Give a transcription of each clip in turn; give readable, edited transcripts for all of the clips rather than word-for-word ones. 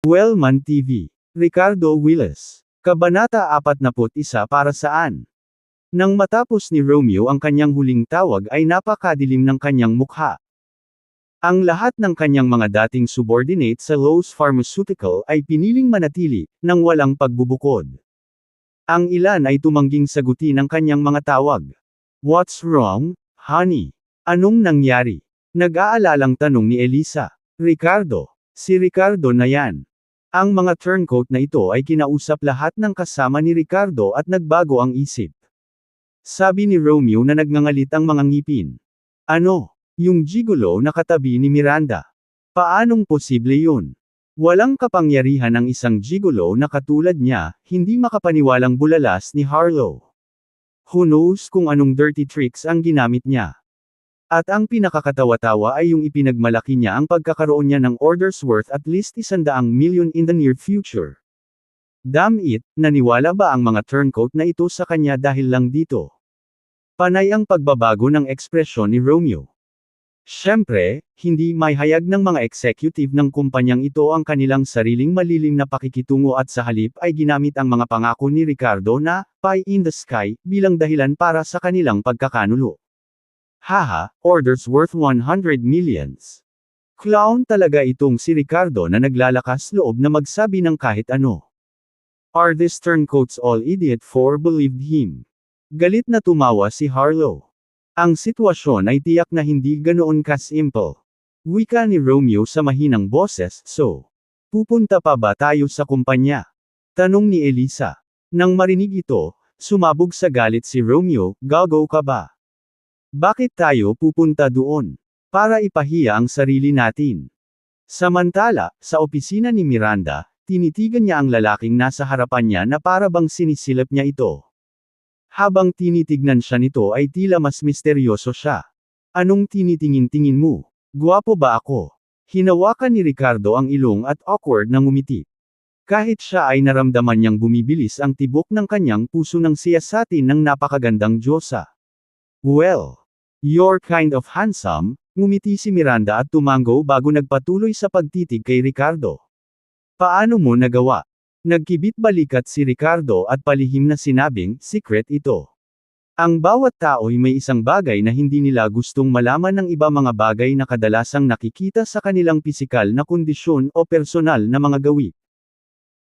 Wellman TV. Ricardo Willis. Kabanata 41 para saan? Nang matapos ni Romeo ang kanyang huling tawag ay napakadilim ng kanyang mukha. Ang lahat ng kanyang mga dating subordinate sa Lowe's Pharmaceutical ay piniling manatili, nang walang pagbubukod. Ang ilan ay tumangging sagutin ang kanyang mga tawag. What's wrong, honey? Anong nangyari? Nag-aalalang tanong ni Elisa. Ricardo. Si Ricardo na yan. Ang mga turncoat na ito ay kinausap lahat ng kasama ni Ricardo at nagbago ang isip. Sabi ni Romeo na nagngangalit ang mga ngipin. Ano? Yung gigolo na katabi ni Miranda. Paanong posible yun? Walang kapangyarihan ang isang gigolo na katulad niya, hindi makapaniwalang bulalas ni Harlow. Who knows kung anong dirty tricks ang ginamit niya. At ang pinakakatawa-tawa ay yung ipinagmalaki niya ang pagkakaroon niya ng orders worth at least 100 million in the near future. Damn it, naniwala ba ang mga turncoat na ito sa kanya dahil lang dito? Panay ang pagbabago ng ekspresyon ni Romeo. Siyempre, hindi may hayag ng mga executive ng kumpanyang ito ang kanilang sariling malilim na pakikitungo at sa halip ay ginamit ang mga pangako ni Ricardo na pie in the sky bilang dahilan para sa kanilang pagkakanulo. Haha, orders worth 100 millions. Clown talaga itong si Ricardo na naglalakas loob na magsabi ng kahit ano. Are these turncoats all idiot for believed him? Galit na tumawa si Harlow. Ang sitwasyon ay tiyak na hindi ganoon ka-simple. Wika ni Romeo sa mahinang boses, so, pupunta pa ba tayo sa kumpanya? Tanong ni Elisa. Nang marinig ito, sumabog sa galit si Romeo, gago ka ba? Bakit tayo pupunta doon? Para ipahiya ang sarili natin. Samantala, sa opisina ni Miranda, tinitigan niya ang lalaking nasa harapan niya na para bang sinisilip niya ito. Habang tinitignan siya nito ay tila mas misteryoso siya. Anong tinitingin-tingin mo? Gwapo ba ako? Hinawakan ni Ricardo ang ilong at awkward na ngumiti. Kahit siya ay naramdaman niyang bumibilis ang tibok ng kanyang puso nang siyasatin ng napakagandang Diyosa. Well, you're kind of handsome, ngumiti si Miranda at tumango bago nagpatuloy sa pagtitig kay Ricardo. Paano mo nagawa? Nagkibit balikat si Ricardo at palihim na sinabing, secret ito. Ang bawat tao ay may isang bagay na hindi nila gustong malaman ng iba, mga bagay na kadalasang nakikita sa kanilang pisikal na kondisyon o personal na mga gawi.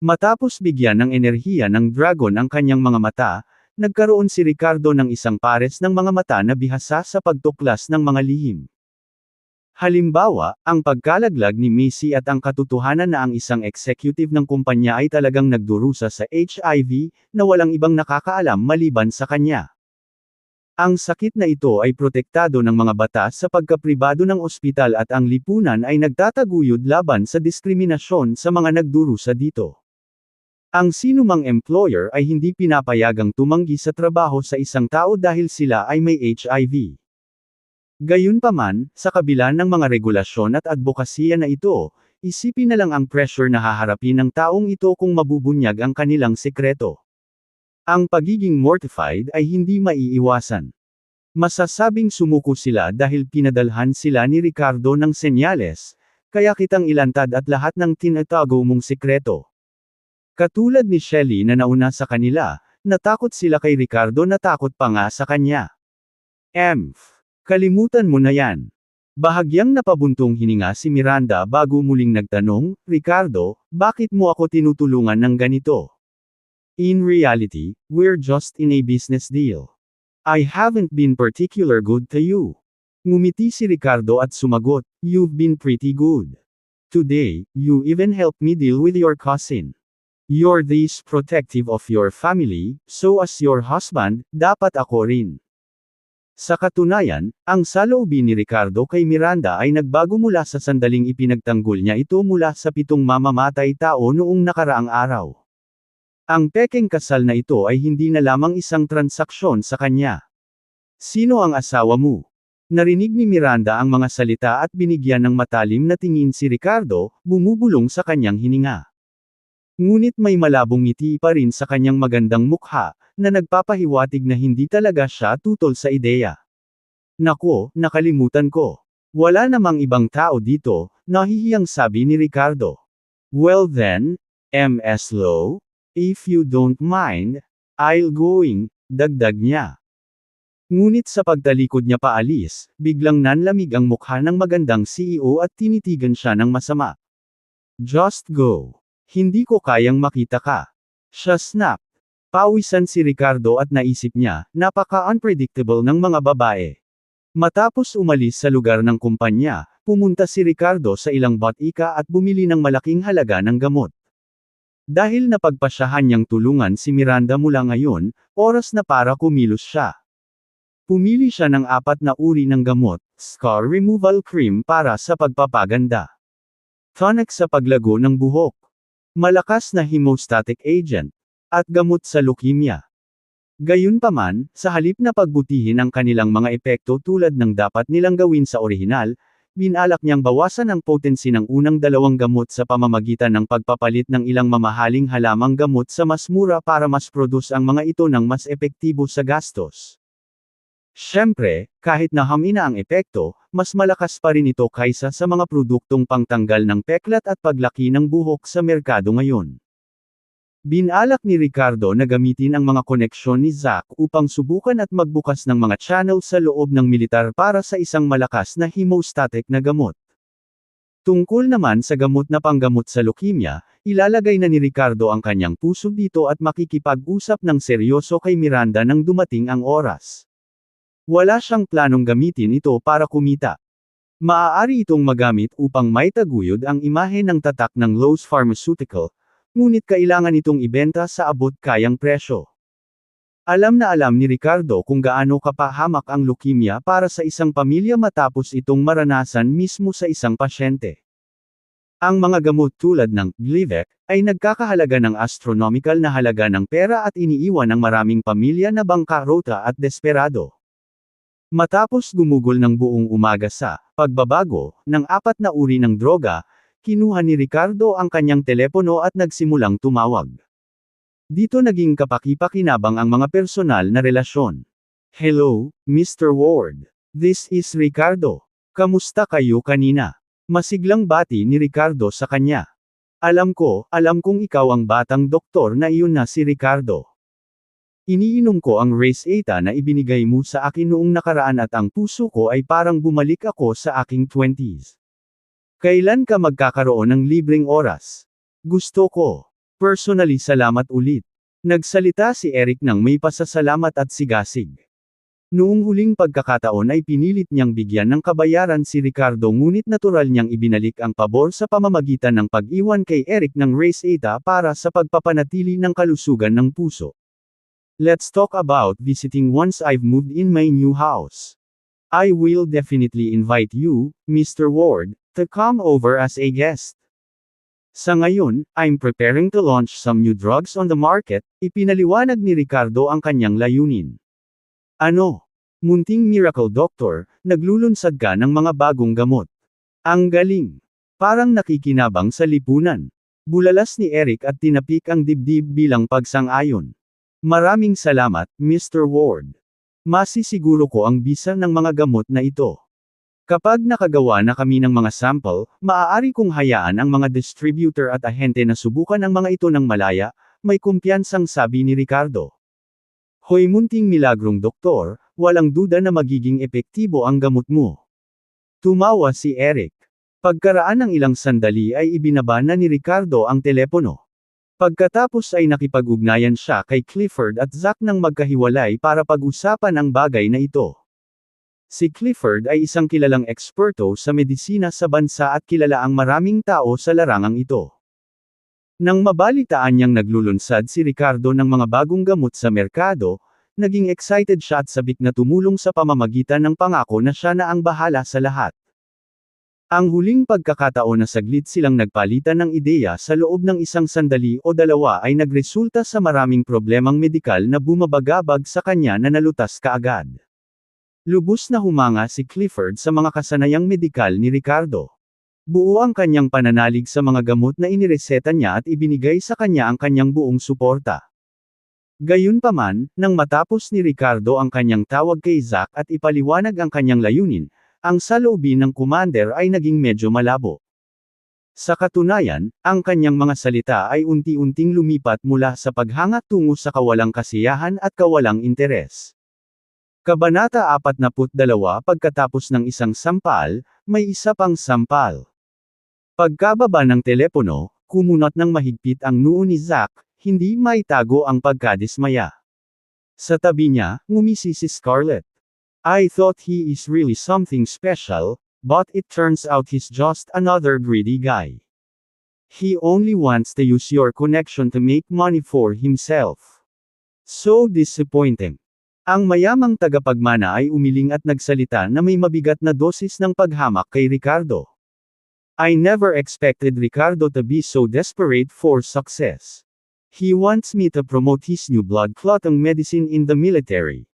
Matapos bigyan ng enerhiya ng dragon ang kanyang mga mata, nagkaroon si Ricardo ng isang pares ng mga mata na bihasa sa pagtuklas ng mga lihim. Halimbawa, ang pagkalaglag ni Macy at ang katotohanan na ang isang executive ng kumpanya ay talagang nagdurusa sa HIV, na walang ibang nakakaalam maliban sa kanya. Ang sakit na ito ay protektado ng mga batas sa pagkapribado ng ospital at ang lipunan ay nagtataguyod laban sa diskriminasyon sa mga nagdurusa dito. Ang sinumang employer ay hindi pinapayagang tumanggi sa trabaho sa isang tao dahil sila ay may HIV. Gayunpaman, sa kabila ng mga regulasyon at advokasya na ito, isipin na lang ang pressure na haharapin ng taong ito kung mabubunyag ang kanilang sekreto. Ang pagiging mortified ay hindi maiiwasan. Masasabing sumuko sila dahil pinadalhan sila ni Ricardo ng senyales, kaya kitang ilantad at lahat ng tinatago mong sekreto. Katulad ni Shelly na nauna sa kanila, natakot sila kay Ricardo, natakot pa nga sa kanya. Kalimutan mo na yan. Bahagyang napabuntong hininga si Miranda bago muling nagtanong, Ricardo, bakit mo ako tinutulungan ng ganito? In reality, we're just in a business deal. I haven't been particular good to you. Ngumiti si Ricardo at sumagot, you've been pretty good. Today, you even helped me deal with your cousin. You're this protective of your family, so as your husband, dapat ako rin. Sa katunayan, ang saloobin ni Ricardo kay Miranda ay nagbago mula sa sandaling ipinagtanggol niya ito mula sa 7 mamamatay tao noong nakaraang araw. Ang pekeng kasal na ito ay hindi na lamang isang transaksyon sa kanya. Sino ang asawa mo? Narinig ni Miranda ang mga salita at binigyan ng matalim na tingin si Ricardo, bumubulong sa kanyang hininga. Ngunit may malabong ngiti pa rin sa kanyang magandang mukha, na nagpapahiwatig na hindi talaga siya tutol sa ideya. Nako, nakalimutan ko. Wala namang ibang tao dito, nahihiyang sabi ni Ricardo. Well then, Ms. Low, if you don't mind, I'll going, dagdag niya. Ngunit sa pagtalikod niya paalis, biglang nanlamig ang mukha ng magandang CEO at tinitigan siya ng masama. Just go. Hindi ko kayang makita ka. Siya snap. Pawisan si Ricardo at naisip niya, napaka-unpredictable ng mga babae. Matapos umalis sa lugar ng kumpanya, pumunta si Ricardo sa ilang botika at bumili ng malaking halaga ng gamot. Dahil napagpasyahan niyang tulungan si Miranda mula ngayon, oras na para kumilos siya. Pumili siya ng 4 na uri ng gamot, scar removal cream para sa pagpapaganda. Tonic sa paglago ng buhok. Malakas na hemostatic agent. At gamot sa leukemia. Gayunpaman, sa halip na pagbutihin ang kanilang mga epekto tulad ng dapat nilang gawin sa orihinal, binalak niyang bawasan ang potensi ng unang 2 gamot sa pamamagitan ng pagpapalit ng ilang mamahaling halamang gamot sa mas mura para mas produce ang mga ito ng mas epektibo sa gastos. Siyempre, kahit na hamina ang epekto, mas malakas pa rin ito kaysa sa mga produktong pangtanggal ng peklat at paglaki ng buhok sa merkado ngayon. Binalak ni Ricardo na gamitin ang mga koneksyon ni Zack upang subukan at magbukas ng mga channel sa loob ng militar para sa isang malakas na hemostatic na gamot. Tungkol naman sa gamot na panggamot sa leukemia, ilalagay na ni Ricardo ang kanyang puso dito at makikipag-usap ng seryoso kay Miranda nang dumating ang oras. Wala siyang planong gamitin ito para kumita. Maaari itong magamit upang maitaguyod ang imahe ng tatak ng Lowe's Pharmaceutical, ngunit kailangan itong ibenta sa abot kayang presyo. Alam na alam ni Ricardo kung gaano kapahamak ang leukemia para sa isang pamilya matapos itong maranasan mismo sa isang pasyente. Ang mga gamot tulad ng Glivec ay nagkakahalaga ng astronomical na halaga ng pera at iniiwan ng maraming pamilya na bangkarota at desperado. Matapos gumugol ng buong umaga sa pagbabago ng 4 na uri ng droga, kinuha ni Ricardo ang kanyang telepono at nagsimulang tumawag. Dito naging kapaki-pakinabang ang mga personal na relasyon. Hello, Mr. Ward. This is Ricardo. Kamusta kayo kanina? Masiglang bati ni Ricardo sa kanya. Alam kong ikaw ang batang doktor na iyon na si Ricardo. Iniinom ko ang Race Eta na ibinigay mo sa akin noong nakaraan at ang puso ko ay parang bumalik ako sa aking 20s. Kailan ka magkakaroon ng libreng oras? Gusto ko. Personally salamat ulit. Nagsalita si Eric nang may pasasalamat at sigasig. Noong huling pagkakataon ay pinilit niyang bigyan ng kabayaran si Ricardo ngunit natural niyang ibinalik ang pabor sa pamamagitan ng pag-iwan kay Eric ng Race Eta para sa pagpapanatili ng kalusugan ng puso. Let's talk about visiting once I've moved in my new house. I will definitely invite you, Mr. Ward, to come over as a guest. Sa ngayon, I'm preparing to launch some new drugs on the market, ipinaliwanag ni Ricardo ang kanyang layunin. Ano? Munting miracle doctor, naglulunsad ka ng mga bagong gamot. Ang galing. Parang nakikinabang sa lipunan. Bulalas ni Eric at tinapik ang dibdib bilang pagsang-ayon. Maraming salamat, Mr. Ward. Masisiguro ko ang bisa ng mga gamot na ito. Kapag nakagawa na kami ng mga sample, maaari kong hayaan ang mga distributor at ahente na subukan ang mga ito ng malaya, may kumpiyansang sabi ni Ricardo. Hoy munting milagrong doktor, walang duda na magiging epektibo ang gamot mo. Tumawa si Eric. Pagkaraan ng ilang sandali ay ibinaba na ni Ricardo ang telepono. Pagkatapos ay nakipag-ugnayan siya kay Clifford at Zack nang magkahiwalay para pag-usapan ang bagay na ito. Si Clifford ay isang kilalang eksperto sa medisina sa bansa at kilala ang maraming tao sa larangang ito. Nang mabalitaan niyang naglulunsad si Ricardo ng mga bagong gamot sa merkado, naging excited siya at sabik na tumulong sa pamamagitan ng pangako na siya na ang bahala sa lahat. Ang huling pagkakataon na saglit silang nagpalitan ng ideya sa loob ng isang sandali o dalawa ay nagresulta sa maraming problemang medikal na bumabagabag sa kanya na nalutas kaagad. Lubos na humanga si Clifford sa mga kasanayang medikal ni Ricardo. Buo ang kanyang pananalig sa mga gamot na inireseta niya at ibinigay sa kanya ang kanyang buong suporta. Gayunpaman, nang matapos ni Ricardo ang kanyang tawag kay Zack at ipaliwanag ang kanyang layunin, ang saloobin ng commander ay naging medyo malabo. Sa katunayan, ang kanyang mga salita ay unti-unting lumipat mula sa paghanga tungo sa kawalang kasiyahan at kawalang interes. Kabanata 42 Pagkatapos ng isang sampal, may isa pang sampal. Pagkababa ng telepono, kumunot ng mahigpit ang noo ni Zack, hindi maitago ang pagkadismaya. Sa tabi niya, ngumisi si Scarlett. I thought he is really something special, but it turns out he's just another greedy guy. He only wants to use your connection to make money for himself. So disappointing. Ang mayamang tagapagmana ay umiling at nagsalita na may mabigat na dosis ng paghamak kay Ricardo. I never expected Ricardo to be so desperate for success. He wants me to promote his new blood clotting medicine in the military.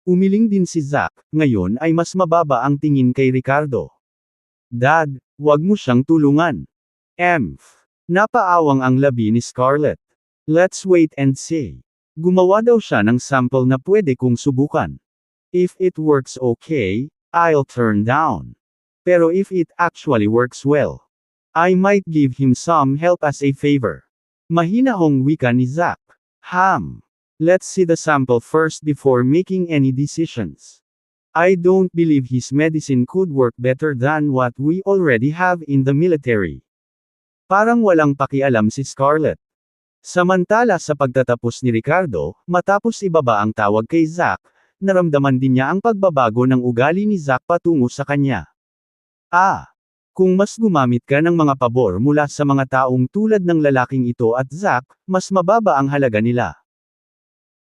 Umiling din si Zack, ngayon ay mas mababa ang tingin kay Ricardo. Dad, wag mo siyang tulungan. Napaawang ang labi ni Scarlett. Let's wait and see. Gumawa daw siya ng sample na pwede kong subukan. If it works okay, I'll turn down. Pero if it actually works well, I might give him some help as a favor. Mahinahong wika ni Zack. Let's see the sample first before making any decisions. I don't believe his medicine could work better than what we already have in the military. Parang walang pakialam si Scarlett. Samantala sa pagtatapos ni Ricardo, matapos ibaba ang tawag kay Zack, naramdaman din niya ang pagbabago ng ugali ni Zack patungo sa kanya. Kung mas gumamit ka ng mga pabor mula sa mga taong tulad ng lalaking ito at Zack, mas mababa ang halaga nila.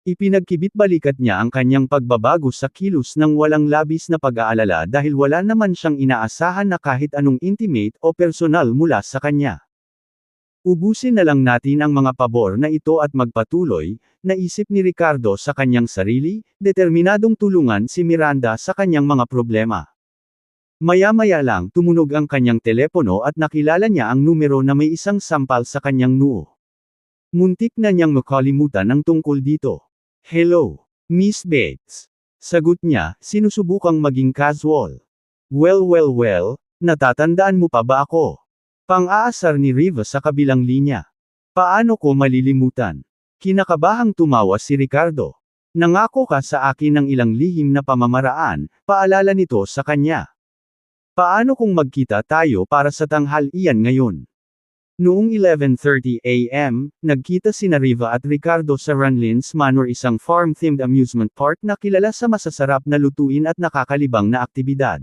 Ipinagkibit-balikat niya ang kanyang pagbabago sa kilos ng walang labis na pag-aalala dahil wala naman siyang inaasahan na kahit anong intimate o personal mula sa kanya. Ubusin na lang natin ang mga pabor na ito at magpatuloy, naisip ni Ricardo sa kanyang sarili, determinadong tulungan si Miranda sa kanyang mga problema. Maya-maya lang tumunog ang kanyang telepono at nakilala niya ang numero na may isang sampal sa kanyang noo. Muntik na niyang makalimutan ang tungkol dito. Hello, Miss Bates. Sagot niya, sinusubukang maging casual. Well, natatandaan mo pa ba ako? Pang-aasar ni Riva sa kabilang linya. Paano ko malilimutan? Kinakabahang tumawa si Ricardo. Nangako ka sa akin ng ilang lihim na pamamaraan, paalala nito sa kanya. Paano kung magkita tayo para sa tanghalian ngayon? Noong 11:30 a.m., nagkita sina Riva at Ricardo sa Runlins Manor, isang farm-themed amusement park na kilala sa masasarap na lutuin at nakakalibang na aktibidad.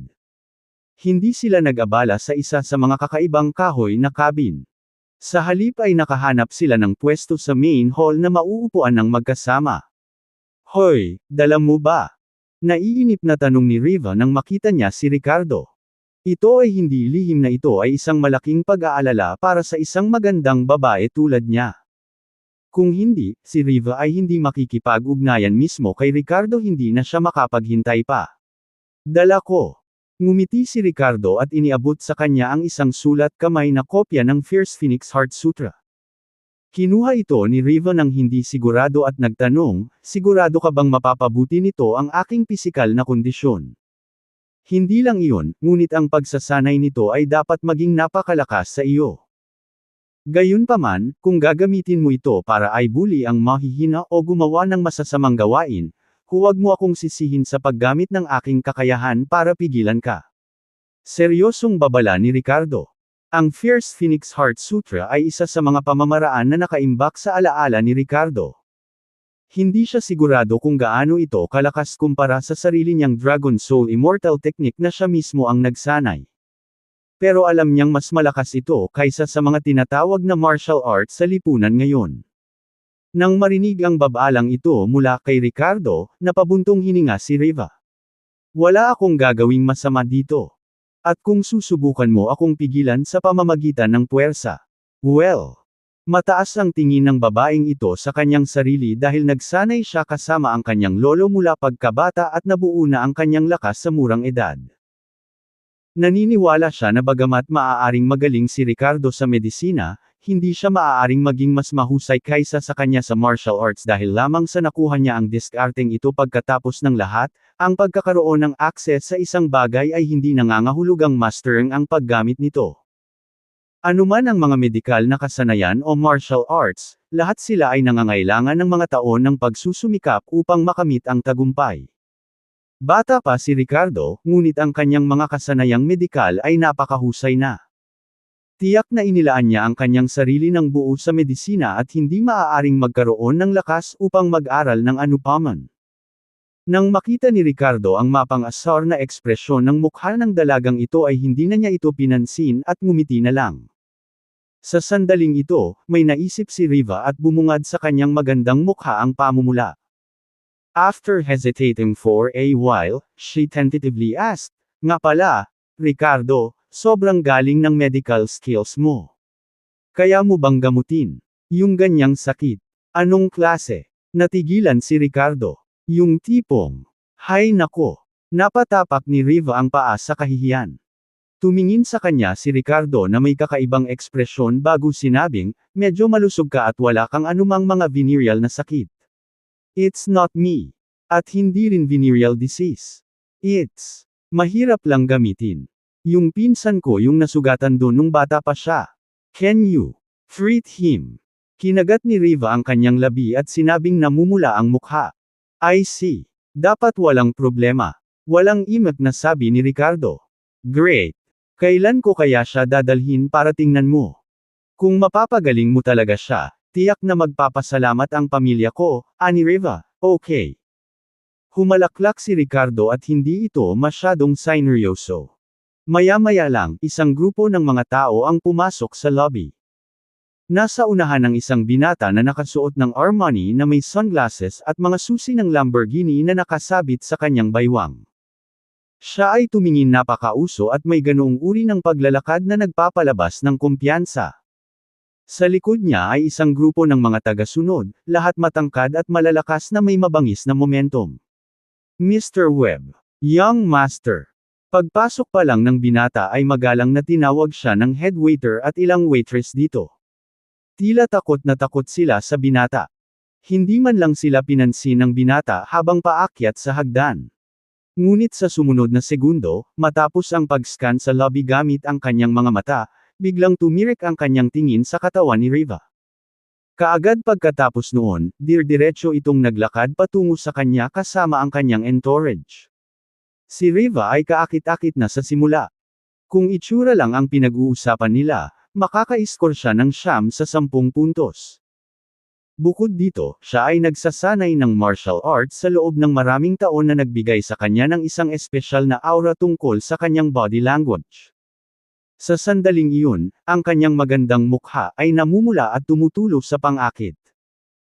Hindi sila nag-abala sa isa sa mga kakaibang kahoy na cabin. Sa halip ay nakahanap sila ng pwesto sa main hall na mauupuan ng magkasama. Hoy, dala mo ba? Naiinip na tanong ni Riva nang makita niya si Ricardo. Ito ay hindi lihim na ito ay isang malaking pag-aalala para sa isang magandang babae tulad niya. Kung hindi, si Riva ay hindi makikipag-ugnayan mismo kay Ricardo, hindi na siya makapaghintay pa. Dala ko. Ngumiti si Ricardo at iniabot sa kanya ang isang sulat kamay na kopya ng Fierce Phoenix Heart Sutra. Kinuha ito ni Riva nang hindi sigurado at nagtanong, sigurado ka bang mapapabuti nito ang aking pisikal na kondisyon? Hindi lang iyon, ngunit ang pagsasanay nito ay dapat maging napakalakas sa iyo. Gayunpaman, kung gagamitin mo ito para ay bully ang mahihina o gumawa ng masasamang gawain, huwag mo akong sisihin sa paggamit ng aking kakayahan para pigilan ka. Seryosong babala ni Ricardo. Ang Fierce Phoenix Heart Sutra ay isa sa mga pamamaraan na nakaimbak sa alaala ni Ricardo. Hindi siya sigurado kung gaano ito kalakas kumpara sa sarili niyang Dragon Soul Immortal Technique na siya mismo ang nagsanay. Pero alam niyang mas malakas ito kaysa sa mga tinatawag na martial arts sa lipunan ngayon. Nang marinig ang babalang ito mula kay Ricardo, napabuntong hininga si Riva. Wala akong gagawing masama dito. At kung susubukan mo akong pigilan sa pamamagitan ng puwersa, well, mataas ang tingin ng babaeng ito sa kanyang sarili dahil nagsanay siya kasama ang kanyang lolo mula pagkabata at nabuo na ang kanyang lakas sa murang edad. Naniniwala siya na bagamat maaaring magaling si Ricardo sa medisina, hindi siya maaaring maging mas mahusay kaysa sa kanya sa martial arts dahil lamang sa nakuha niya ang diskarteng ito. Pagkatapos ng lahat, ang pagkakaroon ng akses sa isang bagay ay hindi nangangahulugang mastering ang paggamit nito. Anuman ang mga medikal na kasanayan o martial arts, lahat sila ay nangangailangan ng mga taon ng pagsusumikap upang makamit ang tagumpay. Bata pa si Ricardo, ngunit ang kanyang mga kasanayang medikal ay napakahusay na. Tiyak na inilaan niya ang kanyang sarili ng buo sa medisina at hindi maaaring magkaroon ng lakas upang mag-aral ng anupaman. Nang makita ni Ricardo ang mapang-asar na ekspresyon ng mukha ng dalagang ito ay hindi na niya ito pinansin at ngumiti na lang. Sa sandaling ito, may naisip si Riva at bumungad sa kanyang magandang mukha ang pamumula. After hesitating for a while, she tentatively asked, "Nga pala, Ricardo, sobrang galing ng medical skills mo. Kaya mo bang gamutin yung ganyang sakit? Anong klase?" Natigilan si Ricardo. Yung tipong, "Hay nako." Napatapak ni Riva ang paa sa kahihiyan. Tumingin sa kanya si Ricardo na may kakaibang ekspresyon bago sinabing, "Medyo malusog ka at wala kang anumang mga venereal na sakit." "It's not me. At hindi rin venereal disease. It's mahirap lang gamitin. Yung pinsan ko yung nasugatan doon nung bata pa siya. Can you treat him?" Kinagat ni Riva ang kanyang labi at sinabing namumula ang mukha. "I see. Dapat walang problema." Walang imak na sabi ni Ricardo. "Great. Kailan ko kaya siya dadalhin para tingnan mo? Kung mapapagaling mo talaga siya, tiyak na magpapasalamat ang pamilya ko," ani Riva. "Okay." Humalaklak si Ricardo at hindi ito masyadong sineryoso. Maya-maya lang, isang grupo ng mga tao ang pumasok sa lobby. Nasa unahan ng isang binata na nakasuot ng Armani na may sunglasses at mga susi ng Lamborghini na nakasabit sa kanyang baywang. Siya ay tumingin napakauso at may ganoong uri ng paglalakad na nagpapalabas ng kumpiyansa. Sa likod niya ay isang grupo ng mga tagasunod, lahat matangkad at malalakas na may mabangis na momentum. "Mr. Webb, young master." Pagpasok pa lang ng binata ay magalang na tinawag siya ng head waiter at ilang waitress dito. Tila takot na takot sila sa binata. Hindi man lang sila pinansin ng binata habang paakyat sa hagdan. Ngunit sa sumunod na segundo, matapos ang pag-scan sa lobby gamit ang kanyang mga mata, biglang tumirik ang kanyang tingin sa katawan ni Riva. Kaagad pagkatapos noon, diretso itong naglakad patungo sa kanya kasama ang kanyang entourage. Si Riva ay kaakit-akit na sa simula. Kung itsura lang ang pinag-uusapan nila, makaka-score siya ng 9 sa 10 puntos. Bukod dito, siya ay nagsasanay ng martial arts sa loob ng maraming taon na nagbigay sa kanya ng isang espesyal na aura tungkol sa kanyang body language. Sa sandaling iyon, ang kanyang magandang mukha ay namumula at tumutulo sa pang-akit.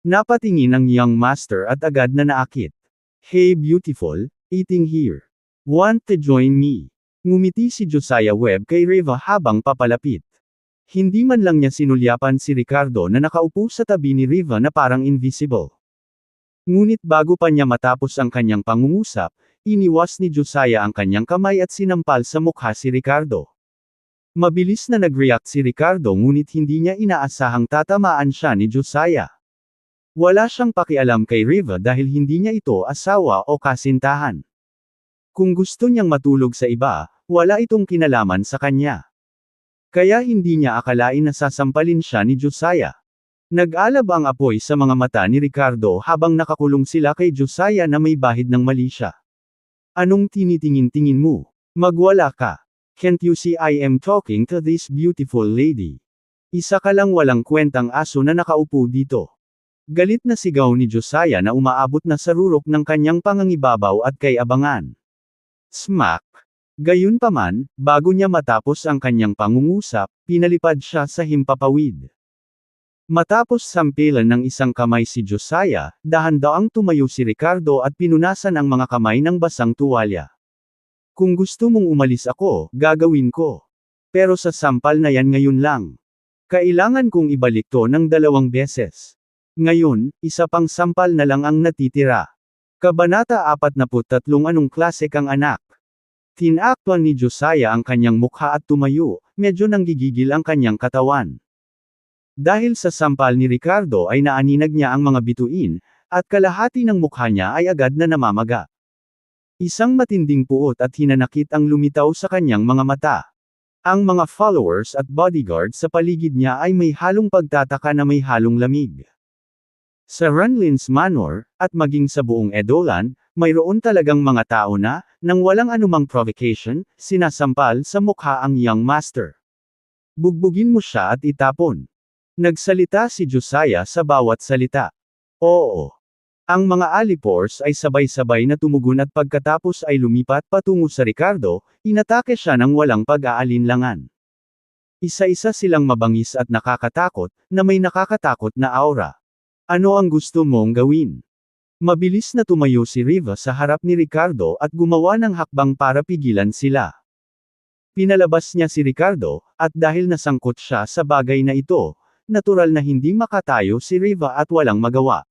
Napatingin ang young master at agad na naakit. "Hey beautiful, eating here. Want to join me?" Ngumiti si Josiah Webb kay Riva habang papalapit. Hindi man lang niya sinulyapan si Ricardo na nakaupo sa tabi ni Riva na parang invisible. Ngunit bago pa niya matapos ang kanyang pangungusap, iniwas ni Josiah ang kanyang kamay at sinampal sa mukha si Ricardo. Mabilis na nag-react si Ricardo ngunit hindi niya inaasahang tatamaan siya ni Josiah. Wala siyang pakialam kay Riva dahil hindi niya ito asawa o kasintahan. Kung gusto niyang matulog sa iba, wala itong kinalaman sa kanya. Kaya hindi niya akalain na sasampalin siya ni Josiah. Nag-alab ang apoy sa mga mata ni Ricardo habang nakakulong sila kay Josiah na may bahid ng mali siya. "Anong tinitingin-tingin mo? Magwala ka. Can't you see I am talking to this beautiful lady? Isa ka lang walang kwentang aso na nakaupo dito." Galit na sigaw ni Josiah na umaabot na sa rurok ng kanyang pangangibabaw at kay abangan. Smack! Gayunpaman, bago niya matapos ang kanyang pangungusap, pinalipad siya sa himpapawid. Matapos sampilan ng isang kamay si Josiah, dahan-daang tumayo si Ricardo at pinunasan ang mga kamay ng basang tuwalya. "Kung gusto mong umalis ako, gagawin ko. Pero sa sampal na yan ngayon lang. Kailangan kong ibalik to ng 2 beses. Ngayon, isa pang sampal na lang ang natitira." Kabanata 43. Anong klase kang anak? Tinakpan ni Josiah ang kanyang mukha at tumayo, medyo nanggigigil ang kanyang katawan. Dahil sa sampal ni Ricardo ay naaninag niya ang mga bituin, at kalahati ng mukha niya ay agad na namamaga. Isang matinding puot at hinanakit ang lumitaw sa kanyang mga mata. Ang mga followers at bodyguard sa paligid niya ay may halong pagtataka na may halong lamig. Sa Runlins Manor, at maging sa buong Edolan, mayroon talagang mga tao na, nang walang anumang provocation, sinasampal sa mukha ang young master. Bugbugin mo siya at itapon. Nagsalita si Josiah sa bawat salita. Oo. Ang mga alipores ay sabay-sabay na tumugon at pagkatapos ay lumipat patungo sa Ricardo, inatake siya ng walang pag-aalinlangan. Isa-isa silang mabangis at nakakatakot, na may nakakatakot na aura. Ano ang gusto mong gawin? Mabilis na tumayo si Riva sa harap ni Ricardo at gumawa ng hakbang para pigilan sila. Pinalabas niya si Ricardo, at dahil nasangkot siya sa bagay na ito, natural na hindi makatayo si Riva at walang magawa.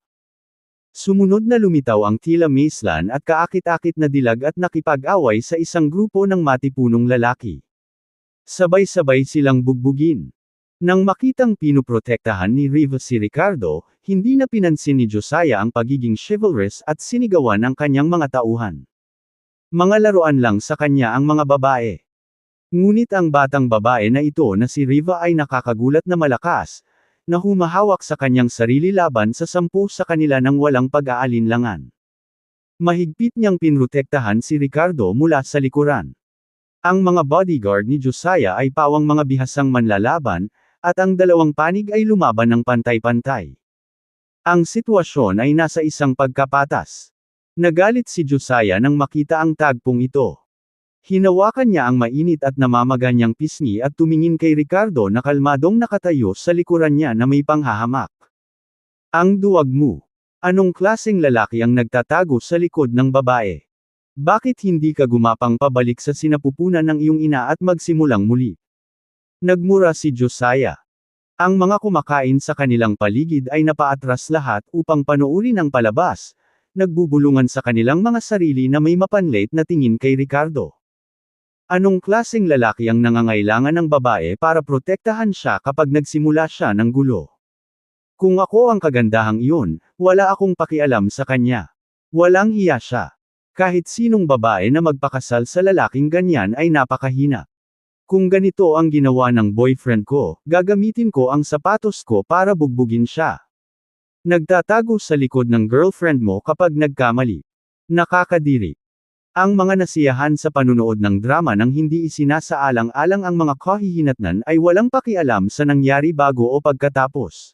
Sumunod na lumitaw ang tila Maislan at kaakit-akit na dilag at nakipag-away sa isang grupo ng matipunong lalaki. Sabay-sabay silang bugbugin. Nang makitang pinuprotektahan ni Riva si Ricardo, hindi na pinansin ni Josiah ang pagiging chivalrous at sinigawan ng kanyang mga tauhan. Mga laruan lang sa kanya ang mga babae. Ngunit ang batang babae na ito na si Riva ay nakakagulat na malakas, na humahawak sa kanyang sarili laban sa 10 sa kanila nang walang pag-aalinlangan. Mahigpit niyang pinrotektahan si Ricardo mula sa likuran. Ang mga bodyguard ni Josiah ay pawang mga bihasang manlalaban, at ang dalawang panig ay lumaban ng pantay-pantay. Ang sitwasyon ay nasa isang pagkapatas. Nagalit si Josiah nang makita ang tagpong ito. Hinawakan niya ang mainit at namamaganyang pisngi at tumingin kay Ricardo na kalmadong nakatayo sa likuran niya na may panghahamak. Ang duwag mo. Anong klaseng lalaki ang nagtatago sa likod ng babae? Bakit hindi ka gumapang pabalik sa sinapupunan ng iyong ina at magsimulang muli? Nagmura si Josiah. Ang mga kumakain sa kanilang paligid ay napaatras lahat upang panoorin ang palabas, nagbubulungan sa kanilang mga sarili na may mapanlait na tingin kay Ricardo. Anong klaseng lalaki ang nangangailangan ng babae para protektahan siya kapag nagsimula siya ng gulo? Kung ako ang kagandahang iyon, wala akong pakialam sa kanya. Walang hiya siya. Kahit sinong babae na magpakasal sa lalaking ganyan ay napakahina. Kung ganito ang ginawa ng boyfriend ko, gagamitin ko ang sapatos ko para bugbugin siya. Nagtatago sa likod ng girlfriend mo kapag nagkamali. Nakakadiri. Ang mga nasiyahan sa panunood ng drama nang hindi isinasaalang-alang ang mga kahihinatnan ay walang pakialam sa nangyari bago o pagkatapos.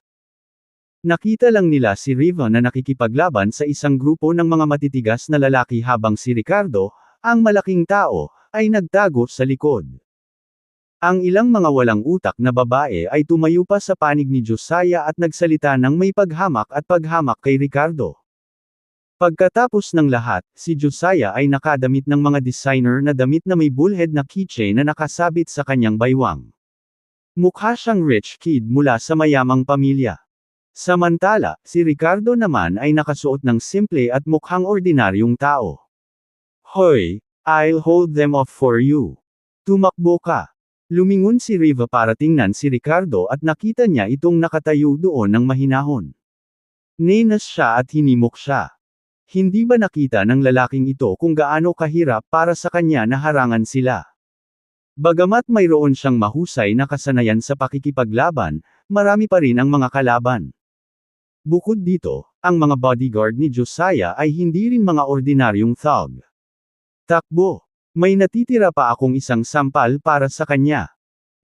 Nakita lang nila si Riva na nakikipaglaban sa isang grupo ng mga matitigas na lalaki habang si Ricardo, ang malaking tao, ay nagtago sa likod. Ang ilang mga walang utak na babae ay tumayo pa sa panig ni Josiah at nagsalita ng may paghamak at paghamak kay Ricardo. Pagkatapos ng lahat, si Josiah ay nakadamit ng mga designer na damit na may bullhead na keychain na nakasabit sa kanyang baywang. Mukha siyang rich kid mula sa mayamang pamilya. Samantala, si Ricardo naman ay nakasuot ng simple at mukhang ordinaryong tao. Hoy, I'll hold them off for you. Tumakbo ka. Lumingon si Riva para tingnan si Ricardo at nakita niya itong nakatayo doon ng mahinahon. Nenas siya at hinimok siya. Hindi ba nakita ng lalaking ito kung gaano kahirap para sa kanya na harangan sila? Bagamat mayroon siyang mahusay na kasanayan sa pakikipaglaban, marami pa rin ang mga kalaban. Bukod dito, ang mga bodyguard ni Josiah ay hindi rin mga ordinaryong thug. Takbo! May natitira pa akong isang sampal para sa kanya.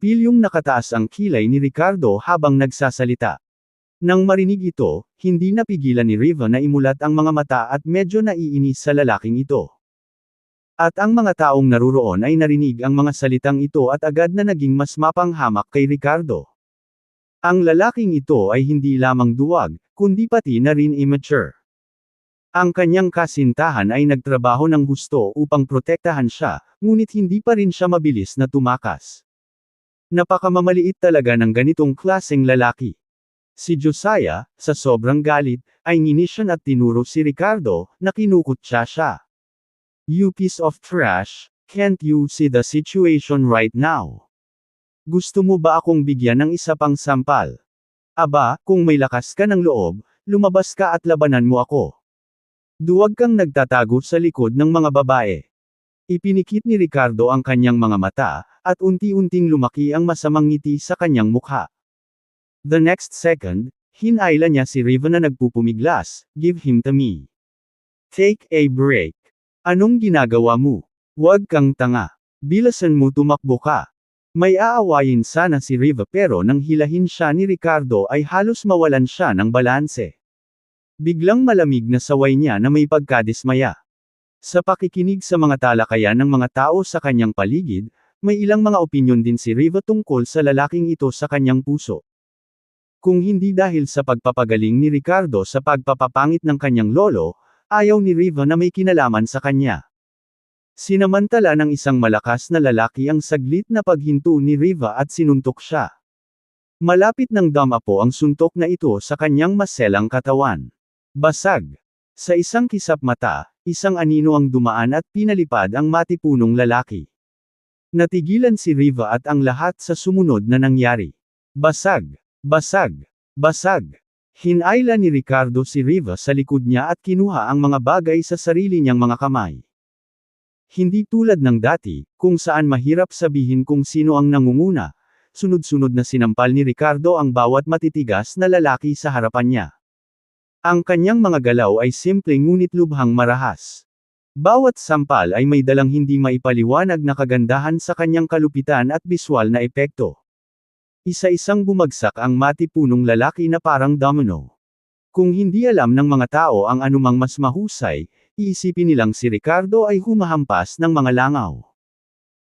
Pilyong nakataas ang kilay ni Ricardo habang nagsasalita. Nang marinig ito, hindi napigilan ni Riva na imulat ang mga mata at medyo naiinis sa lalaking ito. At ang mga taong naruroon ay narinig ang mga salitang ito at agad na naging mas mapanghamak kay Ricardo. Ang lalaking ito ay hindi lamang duwag, kundi pati na rin immature. Ang kanyang kasintahan ay nagtrabaho ng gusto upang protektahan siya, ngunit hindi pa rin siya mabilis na tumakas. Napakamamaliit talaga ng ganitong klaseng lalaki. Si Josiah, sa sobrang galit, ay nginisyon at tinuro si Ricardo, na kinukutya siya. You piece of trash, can't you see the situation right now? Gusto mo ba akong bigyan ng isa pang sampal? Aba, kung may lakas ka ng loob, lumabas ka at labanan mo ako. Duwag kang nagtatago sa likod ng mga babae. Ipinikit ni Ricardo ang kanyang mga mata, at unti-unting lumaki ang masamang ngiti sa kanyang mukha. The next second, hinayla niya si Riva na nagpupumiglas, "Give him to me. Take a break. Anong ginagawa mo? Huwag kang tanga. Bilasan mo tumakbo ka." May aawayin sana si Riva pero nang hilahin siya ni Ricardo ay halos mawalan siya ng balanse. Biglang malamig na saway niya na may pagkadismaya. Sa pakikinig sa mga talakayan ng mga tao sa kanyang paligid, may ilang mga opinyon din si Riva tungkol sa lalaking ito sa kanyang puso. Kung hindi dahil sa pagpapagaling ni Ricardo sa pagpapapangit ng kanyang lolo, ayaw ni Riva na may kinalaman sa kanya. Sinamantala ng isang malakas na lalaki ang saglit na paghinto ni Riva at sinuntok siya. Malapit ng dumapo ang suntok na ito sa kanyang maselang katawan. Basag. Sa isang kisap mata, isang anino ang dumaan at pinalipad ang matipunong lalaki. Natigilan si Riva at ang lahat sa sumunod na nangyari. Basag. Basag. Basag. Hinayla ni Ricardo si Riva sa likod niya at kinuha ang mga bagay sa sarili niyang mga kamay. Hindi tulad ng dati, kung saan mahirap sabihin kung sino ang nangunguna, sunod-sunod na sinampal ni Ricardo ang bawat matitigas na lalaki sa harapan niya. Ang kanyang mga galaw ay simple ngunit lubhang marahas. Bawat sampal ay may dalang hindi maipaliwanag na kagandahan sa kanyang kalupitan at biswal na epekto. Isa-isang bumagsak ang matipunong lalaki na parang domino. Kung hindi alam ng mga tao ang anumang mas mahusay, iisipin nilang si Ricardo ay humahampas ng mga langaw.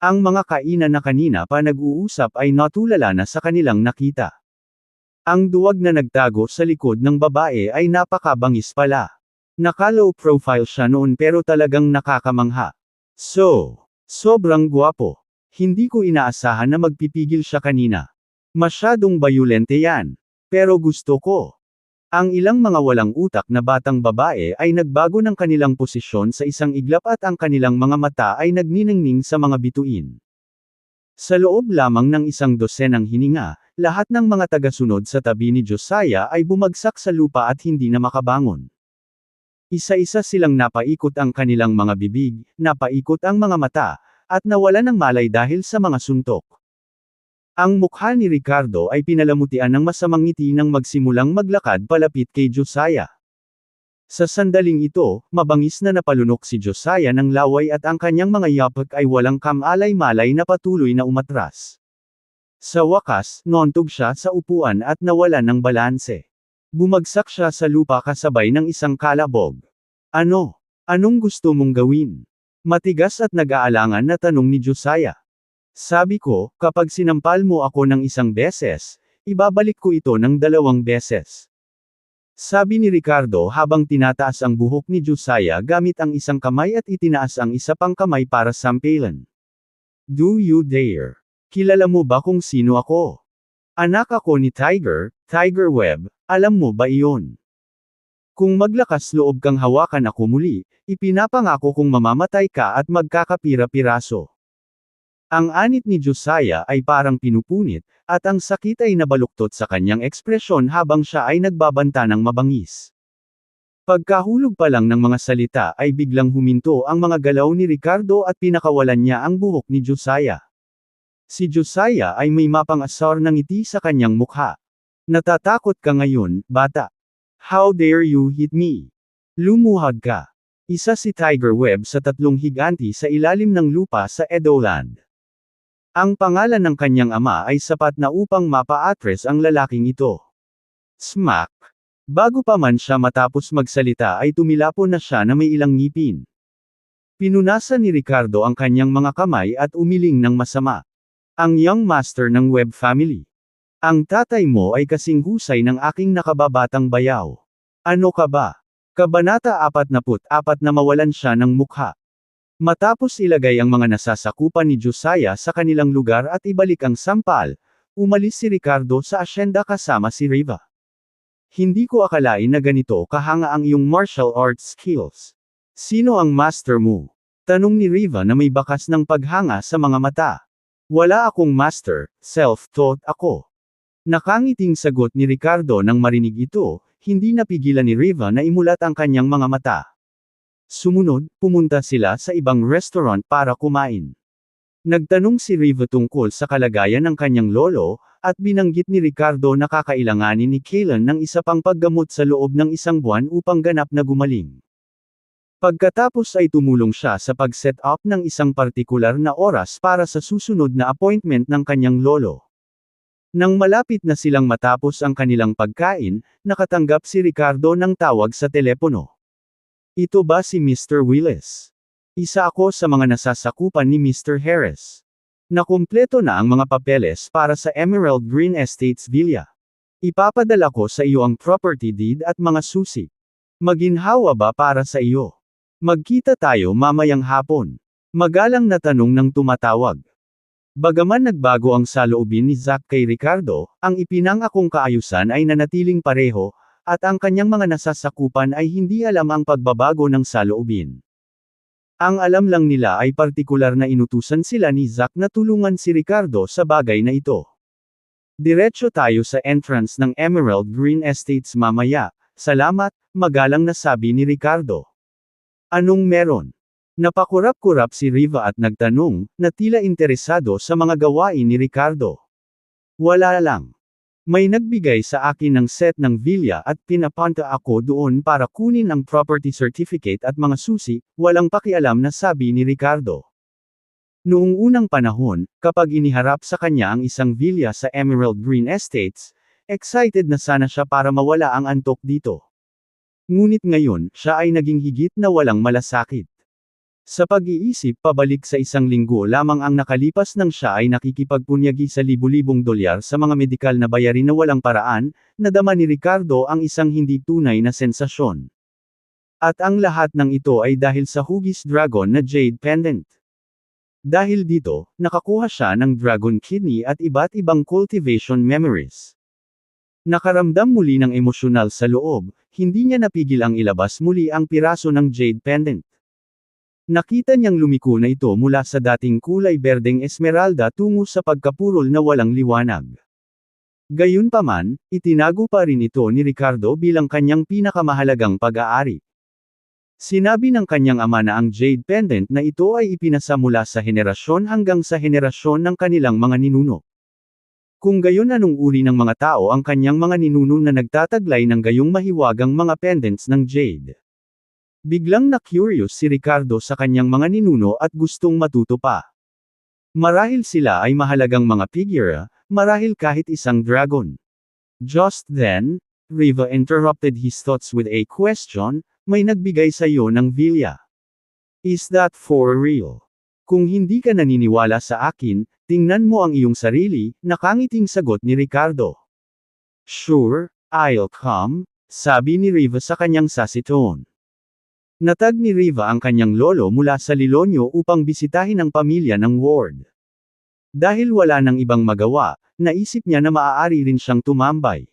Ang mga kainan na kanina pa nag-uusap ay natulala na sa kanilang nakita. Ang duwag na nagtago sa likod ng babae ay napakabangis pala. Naka-low profile siya noon pero talagang nakakamangha. Sobrang gwapo. Hindi ko inaasahan na magpipigil siya kanina. Masyadong bayulente yan. Pero gusto ko. Ang ilang mga walang utak na batang babae ay nagbago ng kanilang posisyon sa isang iglap at ang kanilang mga mata ay nagniningning sa mga bituin. Sa loob lamang ng isang dosenang hininga, lahat ng mga tagasunod sa tabi ni Josiah ay bumagsak sa lupa at hindi na makabangon. Isa-isa silang napaikot ang kanilang mga bibig, napaikot ang mga mata, at nawalan ng malay dahil sa mga suntok. Ang mukha ni Ricardo ay pinalamutian ng masamang ngiti nang magsimulang maglakad palapit kay Josiah. Sa sandaling ito, mabangis na napalunok si Josiah ng laway at ang kanyang mga yapak ay walang kamalay-malay na patuloy na umatras. Sa wakas, nontog siya sa upuan at nawalan ng balanse. Bumagsak siya sa lupa kasabay ng isang kalabog. "Ano? Anong gusto mong gawin?" Matigas at nag-aalangan na tanong ni Josiah. "Sabi ko, kapag sinampal mo ako ng isang beses, ibabalik ko ito ng 2 beses." Sabi ni Ricardo habang tinataas ang buhok ni Josiah gamit ang isang kamay at itinaas ang isa pang kamay para sampalan. "Do you dare? Kilala mo ba kung sino ako? Anak ako ni Tiger Webb, alam mo ba iyon? Kung maglakas loob kang hawakan ako muli, ipinapangako kong mamamatay ka at magkakapira-piraso." Ang anit ni Josiah ay parang pinupunit, at ang sakit ay nabaluktot sa kanyang ekspresyon habang siya ay nagbabanta ng mabangis. Pagkahulog pa lang ng mga salita ay biglang huminto ang mga galaw ni Ricardo at pinakawalan niya ang buhok ni Josiah. Si Josiah ay may mapang-asar na ngiti sa kanyang mukha. "Natatakot ka ngayon, bata? How dare you hit me? Lumuhad ka." Isa si Tiger Webb sa 3 higanti sa ilalim ng lupa sa Edoland. Ang pangalan ng kanyang ama ay sapat na upang mapa-atres ang lalaking ito. Smack! Bago pa man siya matapos magsalita ay tumilapon na siya na may ilang ngipin. Pinunasan ni Ricardo ang kanyang mga kamay at umiling ng masama. "Ang young master ng Webb family. Ang tatay mo ay kasing husay ng aking nakababatang bayaw. Ano ka ba?" Kabanata 44 na mawalan siya ng mukha. Matapos ilagay ang mga nasasakupan ni Josiah sa kanilang lugar at ibalik ang sampal, umalis si Ricardo sa asyenda kasama si Riva. "Hindi ko akalain na ganito kahanga ang iyong martial arts skills. Sino ang master mo?" Tanong ni Riva na may bakas ng paghanga sa mga mata. "Wala akong master, self-taught ako." Nakangiting sagot ni Ricardo nang marinig ito, hindi napigilan ni Riva na imulat ang kanyang mga mata. Sumunod, pumunta sila sa ibang restaurant para kumain. Nagtanong si Riva tungkol sa kalagayan ng kanyang lolo, at binanggit ni Ricardo na kakailanganin ni Kaylan ng isa pang paggamot sa loob ng 1 buwan upang ganap na gumaling. Pagkatapos ay tumulong siya sa pag-set up ng isang partikular na oras para sa susunod na appointment ng kanyang lolo. Nang malapit na silang matapos ang kanilang pagkain, nakatanggap si Ricardo ng tawag sa telepono. Ito ba si Mr. Willis? Isa ako sa mga nasasakupan ni Mr. Harris. Nakumpleto na ang mga papeles para sa Emerald Green Estates Villa. Ipapadala ko sa iyo ang property deed at mga susi. Maginhawa ba para sa iyo? Magkita tayo mamayang hapon. Magalang na tanong ng tumatawag. Bagaman nagbago ang saloobin ni Zack kay Ricardo, ang ipinangakong kaayusan ay nanatiling pareho, at ang kanyang mga nasasakupan ay hindi alam ang pagbabago ng saloobin. Ang alam lang nila ay partikular na inutusan sila ni Zack na tulungan si Ricardo sa bagay na ito. Diretso tayo sa entrance ng Emerald Green Estates mamaya. Salamat, magalang na sabi ni Ricardo. Anong meron? Napakurap-kurap si Riva at nagtanong, na tila interesado sa mga gawain ni Ricardo. Wala lang. May nagbigay sa akin ng set ng villa at pinapunta ako doon para kunin ang property certificate at mga susi, walang pakialam na sabi ni Ricardo. Noong unang panahon, kapag iniharap sa kanya ang isang villa sa Emerald Green Estates, excited na sana siya para mawala ang antok dito. Ngunit ngayon, siya ay naging higit na walang malasakit. Sa pag-iisip pabalik sa 1 linggo lamang ang nakalipas nang siya ay nakikipagpunyagi sa libu-libong dolyar sa mga medikal na bayarin na walang paraan, nadama ni Ricardo ang isang hindi tunay na sensasyon. At ang lahat ng ito ay dahil sa hugis dragon na jade pendant. Dahil dito, nakakuha siya ng dragon kidney at iba't ibang cultivation memories. Nakaramdam muli ng emosyonal sa loob, hindi niya napigil ang ilabas muli ang piraso ng jade pendant. Nakita niyang lumiko na ito mula sa dating kulay berdeng esmeralda tungo sa pagkapurol na walang liwanag. Gayunpaman, itinago pa rin ito ni Ricardo bilang kanyang pinakamahalagang pag-aari. Sinabi ng kanyang ama na ang jade pendant na ito ay ipinasa mula sa henerasyon hanggang sa henerasyon ng kanilang mga ninuno. Kung gayon anong uri ng mga tao ang kanyang mga ninuno na nagtataglay ng gayong mahiwagang mga pendants ng jade? Biglang na-curious si Ricardo sa kanyang mga ninuno at gustong matuto pa. Marahil sila ay mahalagang mga figura, marahil kahit isang dragon. Just then, Riva interrupted his thoughts with a question, may nagbigay sa iyo ng villa. Is that for real? Kung hindi ka naniniwala sa akin, tingnan mo ang iyong sarili, nakangiting sagot ni Ricardo. Sure, I'll come, sabi ni Riva sa kanyang sassy tone. Natag ni Riva ang kanyang lolo mula sa Lilonyo upang bisitahin ang pamilya ng Ward. Dahil wala nang ibang magawa, naisip niya na maaari rin siyang tumambay.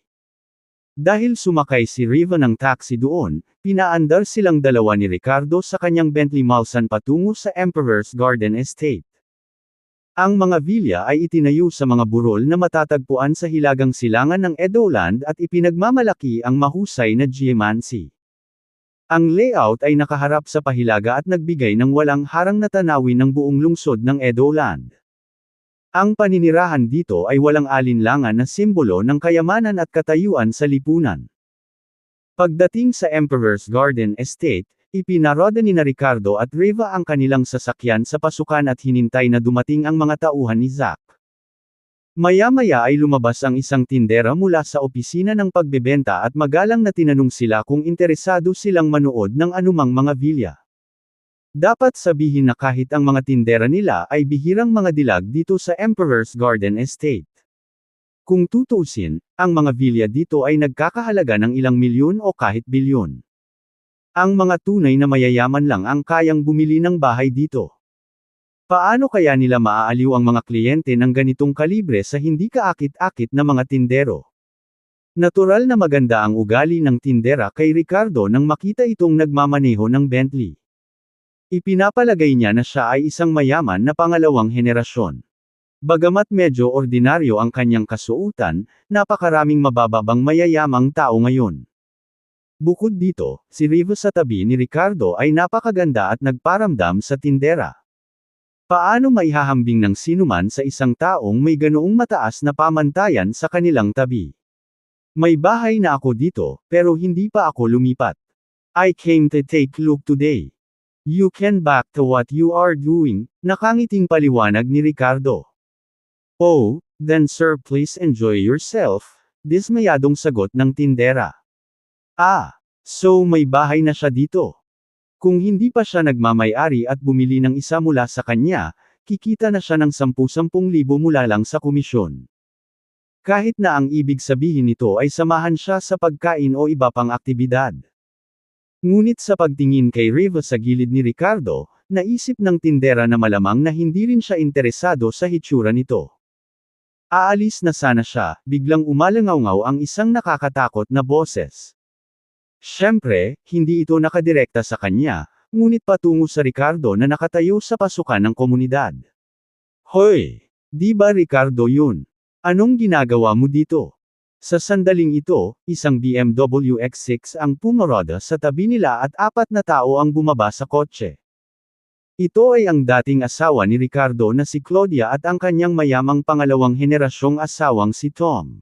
Dahil sumakay si Riva ng taxi doon, pinaandar silang dalawa ni Ricardo sa kanyang Bentley Mulsanne patungo sa Emperor's Garden Estate. Ang mga villa ay itinayo sa mga burol na matatagpuan sa hilagang silangan ng Edoland at ipinagmamalaki ang mahusay na geomancy. Ang layout ay nakaharap sa pahilaga at nagbigay ng walang harang na tanawin ng buong lungsod ng Edoland. Ang paninirahan dito ay walang alinlangan na simbolo ng kayamanan at katayuan sa lipunan. Pagdating sa Emperor's Garden Estate, ipinaroda ni Ricardo at Riva ang kanilang sasakyan sa pasukan at hinintay na dumating ang mga tauhan ni Zack. Maya-maya ay lumabas ang isang tindera mula sa opisina ng pagbebenta at magalang na tinanong sila kung interesado silang manood ng anumang mga villa. Dapat sabihin na kahit ang mga tindera nila ay bihirang mga dilag dito sa Emperor's Garden Estate. Kung tutuusin, ang mga villa dito ay nagkakahalaga ng ilang milyon o kahit bilyon. Ang mga tunay na mayayaman lang ang kayang bumili ng bahay dito. Paano kaya nila maaaliw ang mga kliyente ng ganitong kalibre sa hindi kaakit-akit na mga tindero? Natural na maganda ang ugali ng tindera kay Ricardo nang makita itong nagmamaneho ng Bentley. Ipinapalagay niya na siya ay isang mayaman na pangalawang henerasyon. Bagamat medyo ordinaryo ang kanyang kasuotan, napakaraming mabababang mayayamang tao ngayon. Bukod dito, si Riva sa tabi ni Ricardo ay napakaganda at nagparamdam sa tindera. Paano maihahambing ng sinuman sa isang taong may ganoong mataas na pamantayan sa kanilang tabi? May bahay na ako dito, pero hindi pa ako lumipat. I came to take look today. You can back to what you are doing, nakangiting paliwanag ni Ricardo. Oh, then sir please enjoy yourself, dismayadong sagot ng tindera. Ah, so may bahay na siya dito. Kung hindi pa siya nagmamay-ari at bumili ng isa mula sa kanya, kikita na siya ng 10,000 mula lang sa komisyon. Kahit na ang ibig sabihin nito ay samahan siya sa pagkain o iba pang aktibidad. Ngunit sa pagtingin kay Riva sa gilid ni Ricardo, naisip ng tindera na malamang na hindi rin siya interesado sa hitsura nito. Aalis na sana siya, biglang umalangaw ang isang nakakatakot na boses. Siyempre, hindi ito nakadirekta sa kanya, ngunit patungo sa Ricardo na nakatayo sa pasukan ng komunidad. Hoy! Di ba Ricardo yun? Anong ginagawa mo dito? Sa sandaling ito, isang BMW X6 ang pumarada sa tabi nila at 4 na tao ang bumaba sa kotse. Ito ay ang dating asawa ni Ricardo na si Claudia at ang kanyang mayamang pangalawang henerasyong asawang si Tom.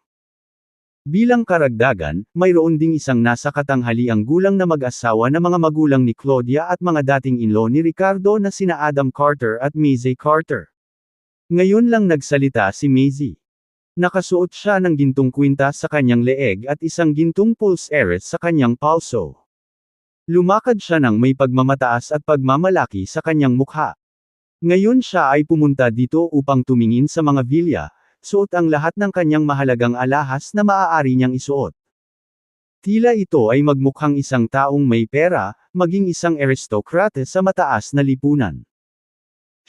Bilang karagdagan, mayroon ding isang nasa katanghaliang gulang na mag-asawa na mga magulang ni Claudia at mga dating in-law ni Ricardo na sina Adam Carter at Maisie Carter. Ngayon lang nagsalita si Maisie. Nakasuot siya ng gintong kwintas sa kanyang leeg at isang gintong pulse eres sa kanyang palso. Lumakad siya ng may pagmamataas at pagmamalaki sa kanyang mukha. Ngayon siya ay pumunta dito upang tumingin sa mga vilya, suot ang lahat ng kanyang mahalagang alahas na maaari niyang isuot. Tila ito ay magmukhang isang taong may pera, maging isang aristokrate sa mataas na lipunan.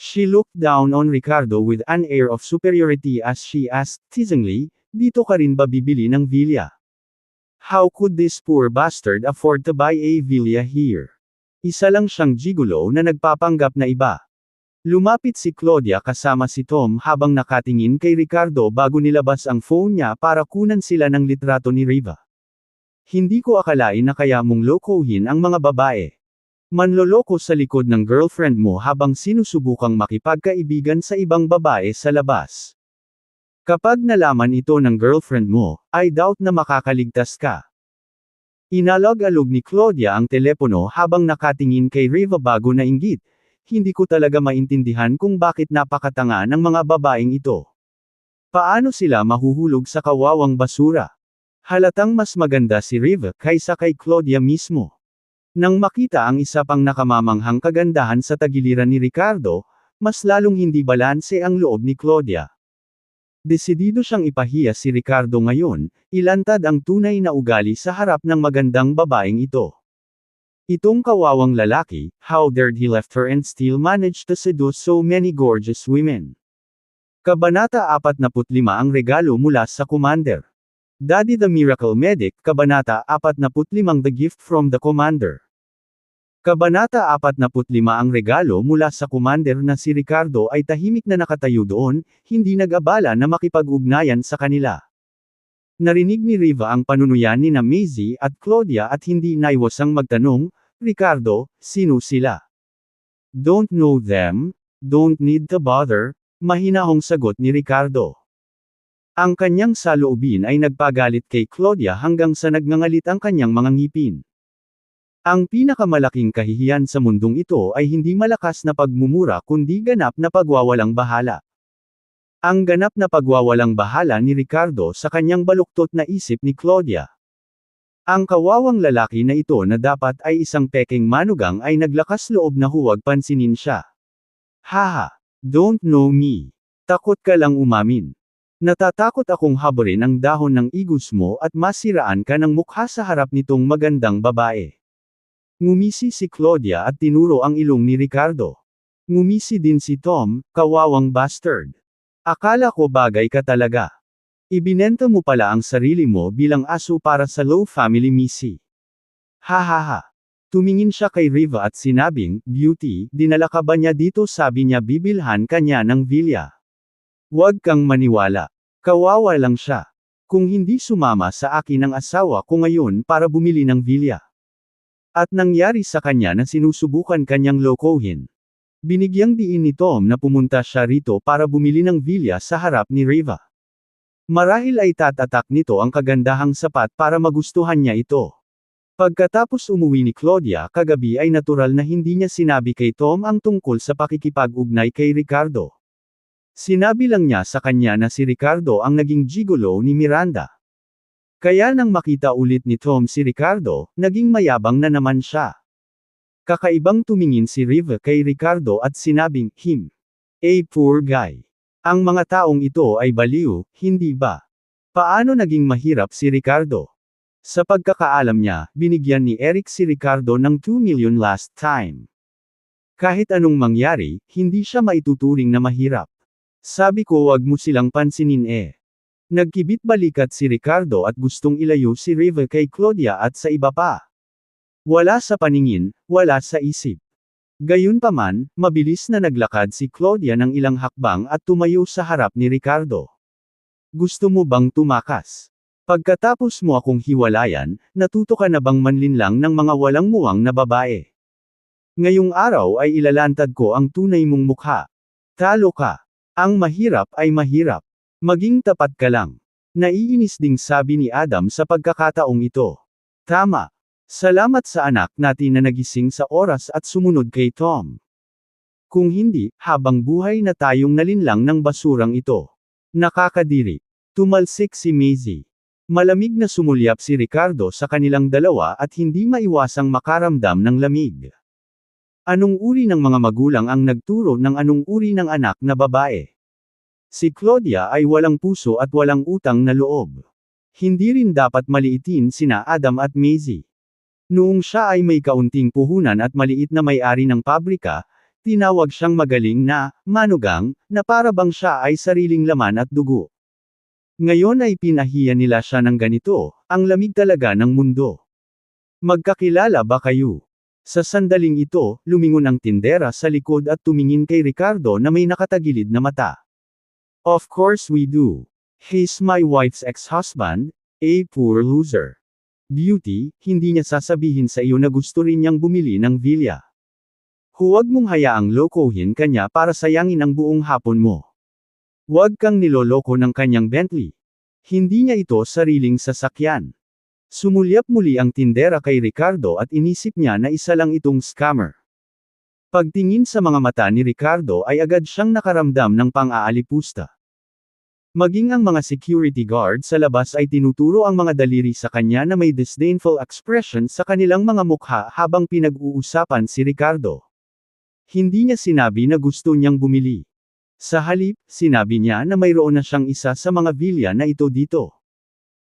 She looked down on Ricardo with an air of superiority as she asked teasingly, "Dito ka rin ba bibili ng villa? How could this poor bastard afford to buy a villa here?" Isa lang siyang gigolo na nagpapanggap na iba. Lumapit si Claudia kasama si Tom habang nakatingin kay Ricardo bago nilabas ang phone niya para kunan sila ng litrato ni Riva. Hindi ko akalain na kaya mong lokohin ang mga babae. Manloloko sa likod ng girlfriend mo habang sinusubukang makipagkaibigan sa ibang babae sa labas. Kapag nalaman ito ng girlfriend mo, I doubt na makakaligtas ka. Inalog-alog ni Claudia ang telepono habang nakatingin kay Riva bago nainggit. Hindi ko talaga maintindihan kung bakit napakatanga ng mga babaeng ito. Paano sila mahuhulog sa kawawang basura? Halatang mas maganda si Riva kaysa kay Claudia mismo. Nang makita ang isa pang nakamamanghang kagandahan sa tagiliran ni Ricardo, mas lalong hindi balanse ang loob ni Claudia. Desidido siyang ipahiya si Ricardo ngayon, ilantad ang tunay na ugali sa harap ng magandang babaeng ito. Itong kawawang lalaki, how dared he left her and still managed to seduce so many gorgeous women. Kabanata 45 ang regalo mula sa Commander. Daddy the Miracle Medic, Kabanata 45 The Gift from the Commander. Kabanata 45 ang regalo mula sa Commander na si Ricardo ay tahimik na nakatayo doon, hindi nag-abala na makipag-ugnayan sa kanila. Narinig ni Riva ang panunuyan ni Maisie at Claudia at hindi naiwasang magtanong, "Ricardo, sino sila?" "Don't know them, don't need to bother," mahinahong sagot ni Ricardo. Ang kanyang saloobin ay nagpagalit kay Claudia hanggang sa nagngangalit ang kanyang mga ngipin. Ang pinakamalaking kahihiyan sa mundong ito ay hindi malakas na pagmumura kundi ganap na pagwawalang bahala. Ang ganap na pagwawalang bahala ni Ricardo sa kanyang baluktot na isip ni Claudia. Ang kawawang lalaki na ito na dapat ay isang peking manugang ay naglakas loob na huwag pansinin siya. Haha, don't know me. Takot ka lang umamin. Natatakot akong habarin ang dahon ng igos mo at masiraan ka ng mukha sa harap nitong magandang babae. Ngumisi si Claudia at tinuro ang ilong ni Ricardo. Ngumisi din si Tom, kawawang bastard. Akala ko bagay ka talaga. Ibinenta mo pala ang sarili mo bilang aso para sa low family misi. Hahaha. Tumingin siya kay Riva at sinabing, "Beauty, dinala ka ba niya dito?" Sabi niya bibilhan kanya ng villa. Huwag kang maniwala. Kawawa lang siya. Kung hindi sumama sa akin ang asawa ko ngayon para bumili ng villa. At nangyari sa kanya na sinusubukan kanyang lokohin. Binigyang diin ni Tom na pumunta siya rito para bumili ng villa sa harap ni Riva. Marahil ay tatatak nito ang kagandahang sapat para magustuhan niya ito. Pagkatapos umuwi ni Claudia kagabi ay natural na hindi niya sinabi kay Tom ang tungkol sa pakikipag-ugnay kay Ricardo. Sinabi lang niya sa kanya na si Ricardo ang naging gigolo ni Miranda. Kaya nang makita ulit ni Tom si Ricardo, naging mayabang na naman siya. Kakaibang tumingin si Riva kay Ricardo at sinabing, poor guy. Ang mga taong ito ay baliw, hindi ba? Paano naging mahirap si Ricardo? Sa pagkakaalam niya, binigyan ni Eric si Ricardo ng 2 million last time. Kahit anong mangyari, hindi siya maituturing na mahirap. Sabi ko wag mo silang pansinin Nagkibit balikat si Ricardo at gustong ilayo si Riva kay Claudia at sa iba pa. Wala sa paningin, wala sa isip. Gayunpaman, mabilis na naglakad si Claudia ng ilang hakbang at tumayo sa harap ni Ricardo. Gusto mo bang tumakas? Pagkatapos mo akong hiwalayan, natuto ka na bang manlinlang ng mga walang muwang na babae? Ngayong araw ay ilalantad ko ang tunay mong mukha. Talo ka. Ang mahirap ay mahirap. Maging tapat ka lang. Naiinis ding sabi ni Adam sa pagkakataong ito. Tama. Salamat sa anak natin na nagising sa oras at sumunod kay Tom. Kung hindi, habang buhay na tayong nalinlang ng basurang ito. Nakakadiri. Tumalsik si Maisie. Malamig na sumulyap si Ricardo sa kanilang dalawa at hindi maiwasang makaramdam ng lamig. Anong uri ng mga magulang ang nagturo ng anong uri ng anak na babae? Si Claudia ay walang puso at walang utang na loob. Hindi rin dapat maliitin sina Adam at Maisie. Noong siya ay may kaunting puhunan at maliit na may-ari ng pabrika, tinawag siyang magaling na, manugang, na para bang siya ay sariling laman at dugo. Ngayon ay pinahiya nila siya ng ganito, ang lamig talaga ng mundo. Magkakilala ba kayo? Sa sandaling ito, lumingon ang tindera sa likod at tumingin kay Ricardo na may nakatagilid na mata. Of course we do. He's my wife's ex-husband, a poor loser. Beauty, hindi niya sasabihin sa iyo na gusto rin niyang bumili ng villa. Huwag mong hayaang lokohin kanya para sayangin ang buong hapon mo. Huwag kang niloloko ng kanyang Bentley. Hindi niya ito sariling sasakyan. Sumulyap muli ang tindera kay Ricardo at inisip niya na isa lang itong scammer. Pagtingin sa mga mata ni Ricardo ay agad siyang nakaramdam ng pang-aalipusta. Maging ang mga security guard sa labas ay tinuturo ang mga daliri sa kanya na may disdainful expression sa kanilang mga mukha habang pinag-uusapan si Ricardo. Hindi niya sinabi na gusto niyang bumili. Sa halip, sinabi niya na mayroon na siyang isa sa mga villa na ito dito.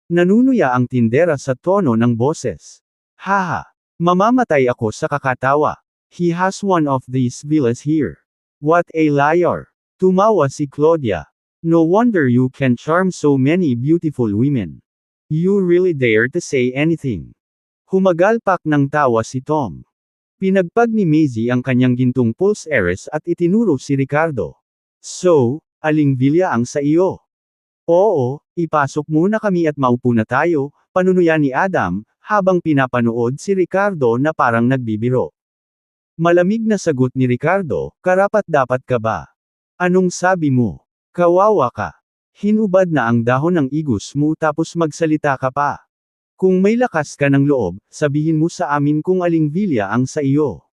Nanunuya ang tindera sa tono ng boses. Haha! Mamamatay ako sa kakatawa. He has one of these villas here. What a liar! Tumawa si Claudia. No wonder you can charm so many beautiful women. You really dare to say anything. Humagalpak ng tawa si Tom. Pinagpag ni Maisie ang kanyang gintong pulse heiress at itinuro si Ricardo. So, aling villa ang sa iyo? Oo, ipasok muna kami at maupo na tayo, panunuya ni Adam, habang pinapanood si Ricardo na parang nagbibiro. Malamig na sagot ni Ricardo, karapat-dapat ka ba? Anong sabi mo? Kawawa ka. Hinubad na ang dahon ng igos mo tapos magsalita ka pa. Kung may lakas ka ng loob, sabihin mo sa amin kung aling villa ang sa iyo.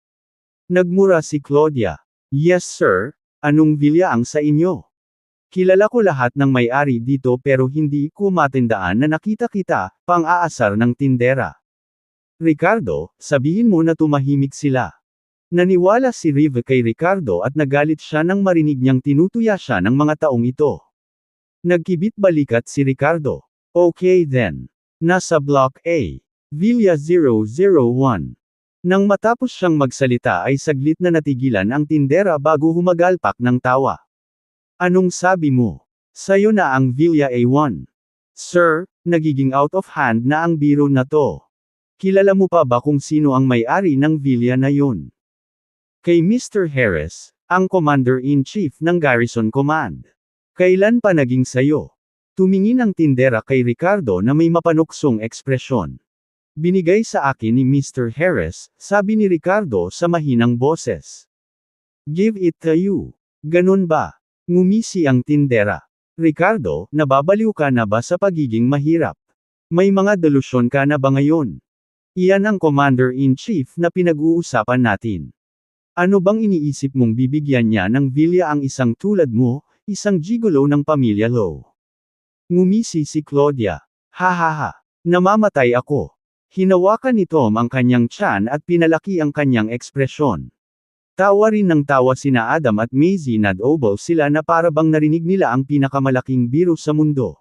Nagmura si Claudia. Yes sir, anong villa ang sa inyo? Kilala ko lahat ng may-ari dito pero hindi ko matandaan na nakita kita, pang-aasar ng tindera. Ricardo, sabihin mo na tumahimik sila. Naniwala si Riva kay Ricardo at nagalit siya nang marinig niyang tinutuya siya ng mga taong ito. Nagkibit balikat si Ricardo. Okay then. Nasa Block A. Villa 001. Nang matapos siyang magsalita ay saglit na natigilan ang tindera bago humagalpak ng tawa. Anong sabi mo? Sayo na ang Villa A1. Sir, nagiging out of hand na ang biro na to. Kilala mo pa ba kung sino ang may-ari ng villa na yun? Kay Mr. Harris, ang Commander-in-Chief ng Garrison Command. Kailan pa naging sayo? Tumingin ang tindera kay Ricardo na may mapanuksong ekspresyon. Binigay sa akin ni Mr. Harris, sabi ni Ricardo sa mahinang boses. Give it to you. Ganun ba? Ngumisi ang tindera. Ricardo, nababaliw ka na ba sa pagiging mahirap? May mga delusyon ka na ba ngayon? Iyan ang Commander-in-Chief na pinag-uusapan natin. Ano bang iniisip mong bibigyan niya ng Villa ang isang tulad mo, isang gigolo ng pamilya Low? Ngumisi si Claudia. Hahaha. Namamatay ako. Hinawakan ni Tom ang kanyang tiyan at pinalaki ang kanyang ekspresyon. Tawa rin ng tawa sina Adam at Maisie Nadoble sila na para bang narinig nila ang pinakamalaking biro sa mundo.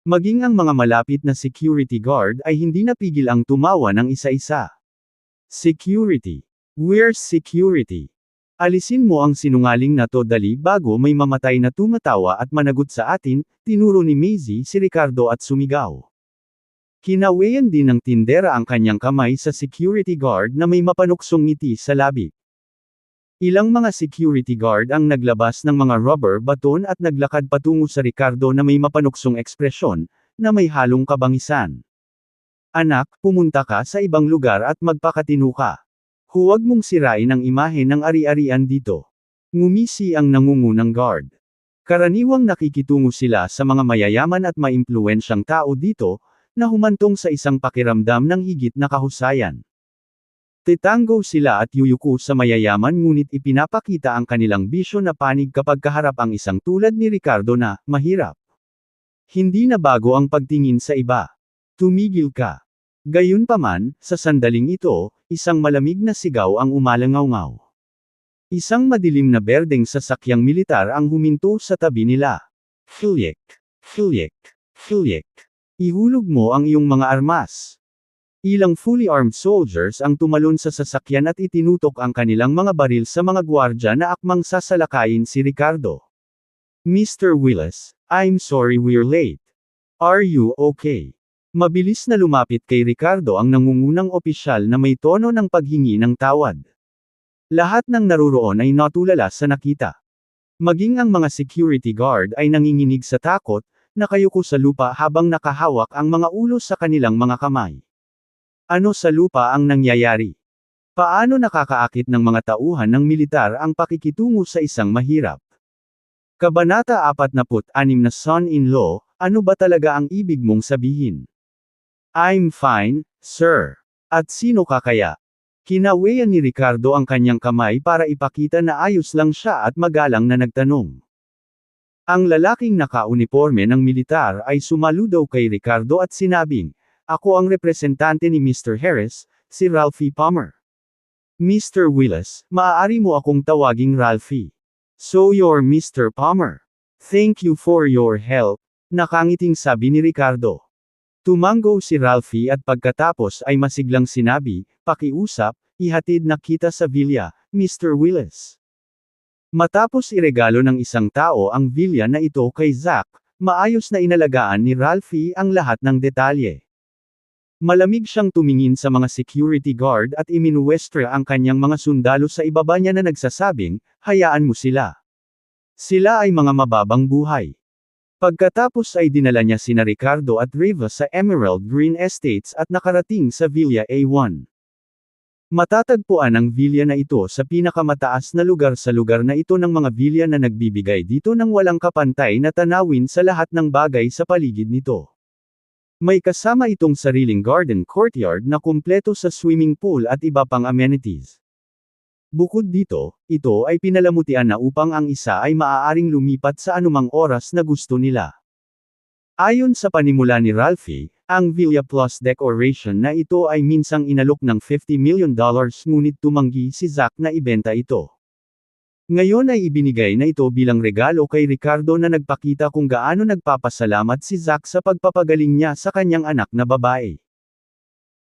Maging ang mga malapit na security guard ay hindi napigil ang tumawa ng isa-isa. Security. Where's security? Alisin mo ang sinungaling na to dali bago may mamatay na tumatawa at managot sa atin, tinuro ni Maisie si Ricardo at sumigaw. Kinawayan din ng tindera ang kanyang kamay sa security guard na may mapanuksong ngiti sa labi. Ilang mga security guard ang naglabas ng mga rubber baton at naglakad patungo sa Ricardo na may mapanuksong ekspresyon, na may halong kabangisan. Anak, pumunta ka sa ibang lugar at magpakatino ka. Huwag mong sirain ang imahe ng ari-arian dito. Ngumisi ang nangungunang guard. Karaniwang nakikitungo sila sa mga mayayaman at maimpluwensyang tao dito, na humantong sa isang pakiramdam ng higit na kahusayan. Titango sila at yuyuko sa mayayaman ngunit ipinapakita ang kanilang bisyo na panig kapag kaharap ang isang tulad ni Ricardo na, mahirap. Hindi na bago ang pagtingin sa iba. Tumigil ka. Gayunpaman, sa sandaling ito, isang malamig na sigaw ang umalangaw-ngaw. Isang madilim na berdeng sasakyang militar ang huminto sa tabi nila. Filyek. Filyek. Filyek. Ihulog mo ang iyong mga armas. Ilang fully armed soldiers ang tumalon sa sasakyan at itinutok ang kanilang mga baril sa mga gwardya na akmang sasalakayin si Ricardo. Mr. Willis, I'm sorry we're late. Are you okay? Mabilis na lumapit kay Ricardo ang nangungunang opisyal na may tono ng paghingi ng tawad. Lahat ng naruroon ay natulala sa nakita. Maging ang mga security guard ay nanginginig sa takot, nakayuko sa lupa habang nakahawak ang mga ulo sa kanilang mga kamay. Ano sa lupa ang nangyayari? Paano nakakaakit ng mga tauhan ng militar ang pakikitungo sa isang mahirap? Kabanata 46 na son-in-law, ano ba talaga ang ibig mong sabihin? I'm fine, sir. At sino ka kaya? Kinawayan ni Ricardo ang kanyang kamay para ipakita na ayos lang siya at magalang na nagtanong. Ang lalaking naka-uniforme ng militar ay sumaludaw kay Ricardo at sinabing, ako ang representante ni Mr. Harris, si Ralphie Palmer. Mr. Willis, maaari mo akong tawaging Ralphie. So you're Mr. Palmer. Thank you for your help, nakangiting sabi ni Ricardo. Tumango si Ralphie at pagkatapos ay masiglang sinabi, pakiusap, ihatid na kita sa villa, Mr. Willis. Matapos iregalo ng isang tao ang villa na ito kay Zack, maayos na inalagaan ni Ralphie ang lahat ng detalye. Malamig siyang tumingin sa mga security guard at iminuwestra ang kanyang mga sundalo sa ibaba niya na nagsasabing, hayaan mo sila. Sila ay mga mababang buhay. Pagkatapos ay dinala niya sina Ricardo at Riva sa Emerald Green Estates at nakarating sa Villa A1. Matatagpuan ang villa na ito sa pinakamataas na lugar sa lugar na ito ng mga villa na nagbibigay dito ng walang kapantay na tanawin sa lahat ng bagay sa paligid nito. May kasama itong sariling garden courtyard na kumpleto sa swimming pool at iba pang amenities. Bukod dito, ito ay pinalamutian na upang ang isa ay maaaring lumipat sa anumang oras na gusto nila. Ayon sa panimula ni Ralphie, ang Villa Plus decoration na ito ay minsang inalok ng $50 million ngunit tumanggi si Zack na ibenta ito. Ngayon ay ibinigay na ito bilang regalo kay Ricardo na nagpakita kung gaano nagpapasalamat si Zack sa pagpapagaling niya sa kanyang anak na babae.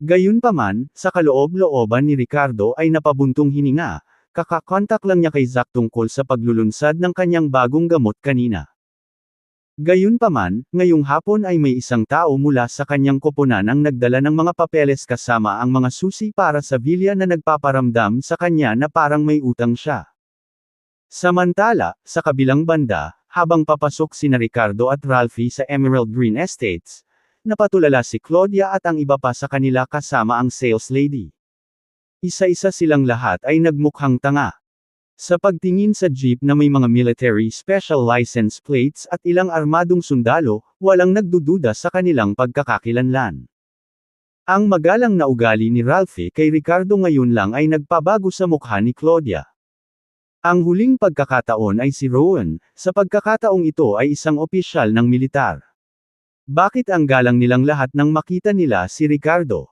Gayunpaman, sa kaloob-looban ni Ricardo ay napabuntong hininga, kakakontak lang niya kay Zack tungkol sa paglulunsad ng kanyang bagong gamot kanina. Gayunpaman, ngayong hapon ay may isang tao mula sa kanyang koponan ang nagdala ng mga papeles kasama ang mga susi para sa villa na nagpaparamdam sa kanya na parang may utang siya. Samantala, sa kabilang banda, habang papasok sina Ricardo at Ralphie sa Emerald Green Estates, napatulala si Claudia at ang iba pa sa kanila kasama ang sales lady. Isa-isa silang lahat ay nagmukhang tanga. Sa pagtingin sa jeep na may mga military special license plates at ilang armadong sundalo, walang nagdududa sa kanilang pagkakakilanlan. Ang magalang na ugali ni Ralphie kay Ricardo ngayon lang ay nagpabago sa mukha ni Claudia. Ang huling pagkakataon ay si Rowan, sa pagkakataong ito ay isang opisyal ng militar. Bakit ang galang nilang lahat nang makita nila si Ricardo?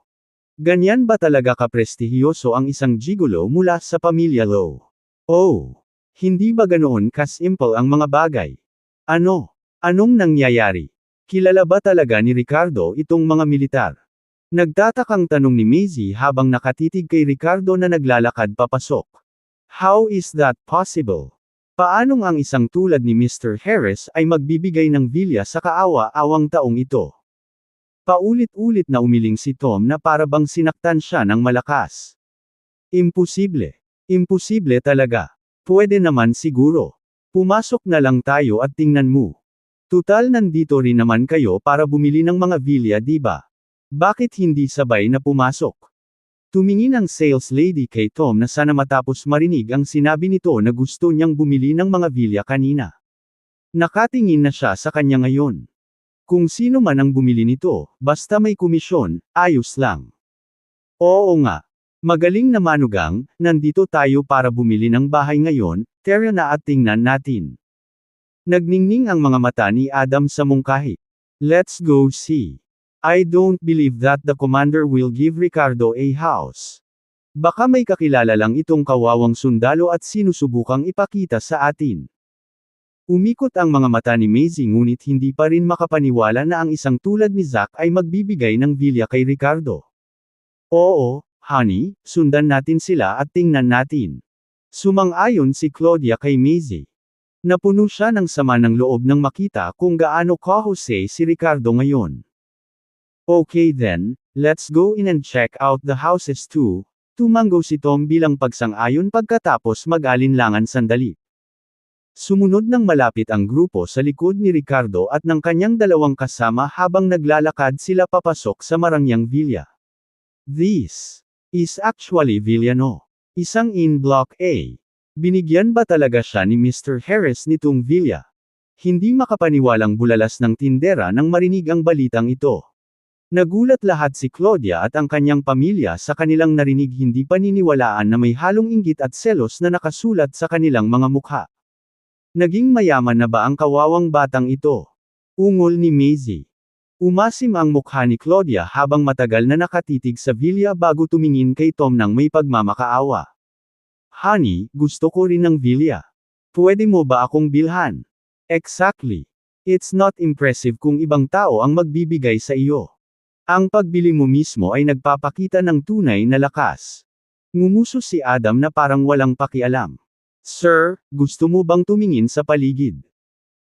Ganyan ba talaga kaprestihiyoso ang isang gigolo mula sa pamilya Low? Oh, hindi ba ganoon ka-simple ang mga bagay? Anong nangyayari? Kilala ba talaga ni Ricardo itong mga militar? Nagtatakang tanong ni Maisie habang nakatitig kay Ricardo na naglalakad papasok. How is that possible? Paanong ang isang tulad ni Mr. Harris ay magbibigay ng bilya sa kaawa-awang taong ito? Paulit-ulit na umiling si Tom na para bang sinaktan siya ng malakas. Imposible. Imposible talaga. Pwede naman siguro. Pumasok na lang tayo at tingnan mo. Tutal nandito rin naman kayo para bumili ng mga bilya, di ba? Bakit hindi sabay na pumasok? Tumingin ang sales lady kay Tom na sana matapos marinig ang sinabi nito na gusto niyang bumili ng mga bilya kanina. Nakatingin na siya sa kanya ngayon. Kung sino man ang bumili nito, basta may komisyon, ayos lang. Oo nga. Magaling na manugang, nandito tayo para bumili ng bahay ngayon, tara na at tingnan natin. Nagningning ang mga mata ni Adam sa mungkahi. Let's go see. I don't believe that the commander will give Ricardo a house. Baka may kakilala lang itong kawawang sundalo at sinusubukang ipakita sa atin. Umikot ang mga mata ni Maisie ngunit hindi pa rin makapaniwala na ang isang tulad ni Zack ay magbibigay ng bilya kay Ricardo. Oo, honey, sundan natin sila at tingnan natin. Sumang-ayon si Claudia kay Maisie. Napuno siya ng sama ng loob nang makita kung gaano kahusay si Ricardo ngayon. Okay then, let's go in and check out the houses too. Tumango si Tom bilang pagsang-ayon pagkatapos mag-alinlangan sandali. Sumunod ng malapit ang grupo sa likod ni Ricardo at ng kanyang dalawang kasama habang naglalakad sila papasok sa marangyang villa. This is actually Villa No. Isang in Block A. Binigyan ba talaga siya ni Mr. Harris nitong villa? Hindi makapaniwalang bulalas ng tindera nang marinig ang balitang ito. Nagulat lahat si Claudia at ang kanyang pamilya sa kanilang narinig, hindi paniniwalaan na may halong inggit at selos na nakasulat sa kanilang mga mukha. Naging mayaman na ba ang kawawang batang ito? Ungol ni Maisie. Umasim ang mukha ni Claudia habang matagal na nakatitig sa villa bago tumingin kay Tom nang may pagmamakaawa. Honey, gusto ko rin ng villa. Pwede mo ba akong bilhan? Exactly. It's not impressive kung ibang tao ang magbibigay sa iyo. Ang pagbili mo mismo ay nagpapakita ng tunay na lakas. Ngumuso si Adam na parang walang pakialam. Sir, gusto mo bang tumingin sa paligid?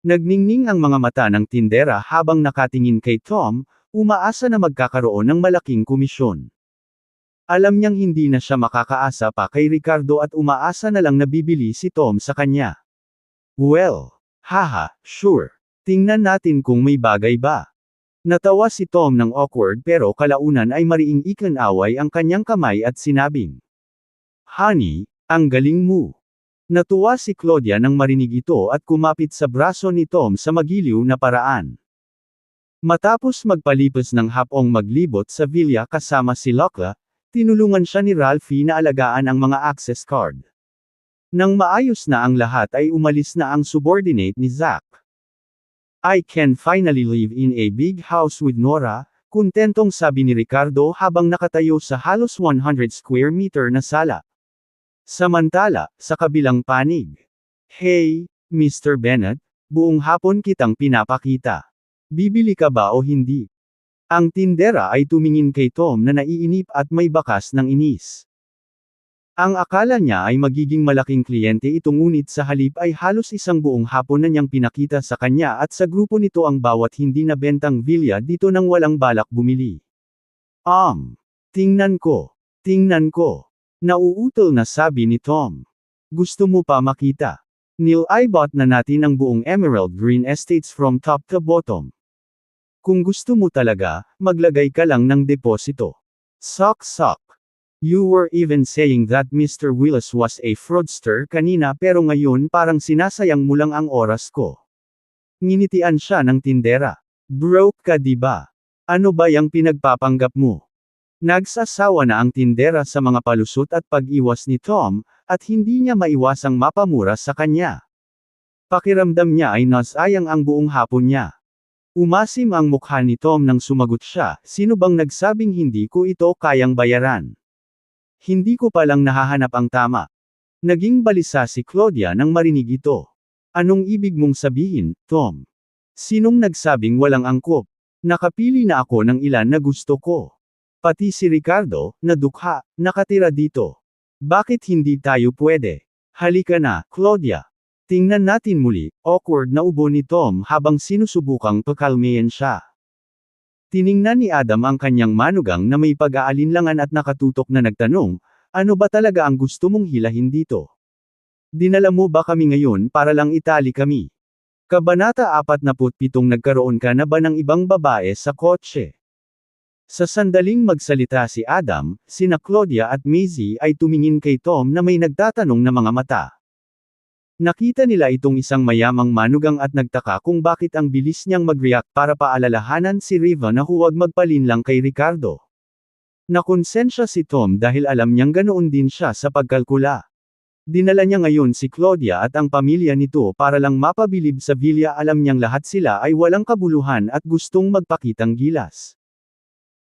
Nagningning ang mga mata ng tindera habang nakatingin kay Tom, umaasa na magkakaroon ng malaking komisyon. Alam niyang hindi na siya makakaasa pa kay Ricardo at umaasa na lang na bibili si Tom sa kanya. Well, haha, sure. Tingnan natin kung may bagay ba. Natawa si Tom ng awkward pero kalaunan ay mariing ikinaway ang kanyang kamay at sinabing, Honey, ang galing mo. Natuwa si Claudia nang marinig ito at kumapit sa braso ni Tom sa magiliw na paraan. Matapos magpalipas ng hapong maglibot sa villa kasama si Locke, tinulungan siya ni Ralphie na alagaan ang mga access card. Nang maayos na ang lahat ay umalis na ang subordinate ni Zack. I can finally live in a big house with Nora, kuntentong sabi ni Ricardo habang nakatayo sa halos 100 square meter na sala. Samantala, sa kabilang panig. Hey, Mr. Bennett, buong hapon kitang pinapakita. Bibili ka ba o hindi? Ang tindera ay tumingin kay Tom na naiinip at may bakas ng inis. Ang akala niya ay magiging malaking kliyente ito ngunit sa halip ay halos isang buong hapon na niyang pinakita sa kanya at sa grupo nito ang bawat hindi nabentang villa dito nang walang balak bumili. Tingnan ko. Tingnan ko. Nauutol na sabi ni Tom. Gusto mo pa makita? Nil-ibot na natin ang buong Emerald Green Estates from top to bottom. Kung gusto mo talaga, maglagay ka lang ng deposito. Sok. You were even saying that Mr. Willis was a fraudster kanina pero ngayon parang sinasayang mo lang ang oras ko. Nginitian siya ng tindera. Broke ka diba? Ano ba yang pinagpapanggap mo? Nagsasawa na ang tindera sa mga palusot at pag-iwas ni Tom, at hindi niya maiwasang mapamura sa kanya. Pakiramdam niya ay nasayang ang buong hapon niya. Umasim ang mukha ni Tom nang sumagot siya, sino bang nagsabing hindi ko ito kayang bayaran? Hindi ko palang nahahanap ang tama. Naging balisa si Claudia nang marinig ito. Anong ibig mong sabihin, Tom? Sinong nagsabing walang angkop? Nakapili na ako ng ilan na gusto ko. Pati si Ricardo, na dukha, nakatira dito. Bakit hindi tayo pwede? Halika na, Claudia. Tingnan natin muli, awkward na ubo ni Tom habang sinusubukang pakalmayan siya. Tiningnan ni Adam ang kanyang manugang na may pag-aalinlangan at nakatutok na nagtanong, ano ba talaga ang gusto mong hilahin dito? Dinala mo ba kami ngayon para lang itali kami? Kabanata 47 Nagkaroon ka na ba ng ibang babae sa kotse? Sa sandaling magsalita si Adam, sina Claudia at Maisie ay tumingin kay Tom na may nagtatanong na mga mata. Nakita nila itong isang mayamang manugang at nagtaka kung bakit ang bilis niyang mag-react para paalalahanan si Riva na huwag magpalinlang kay Ricardo. Nakonsensya si Tom dahil alam niyang ganoon din siya sa pagkalkula. Dinala niya ngayon si Claudia at ang pamilya nito para lang mapabilib sa villa. Alam niyang lahat sila ay walang kabuluhan at gustong magpakitang gilas.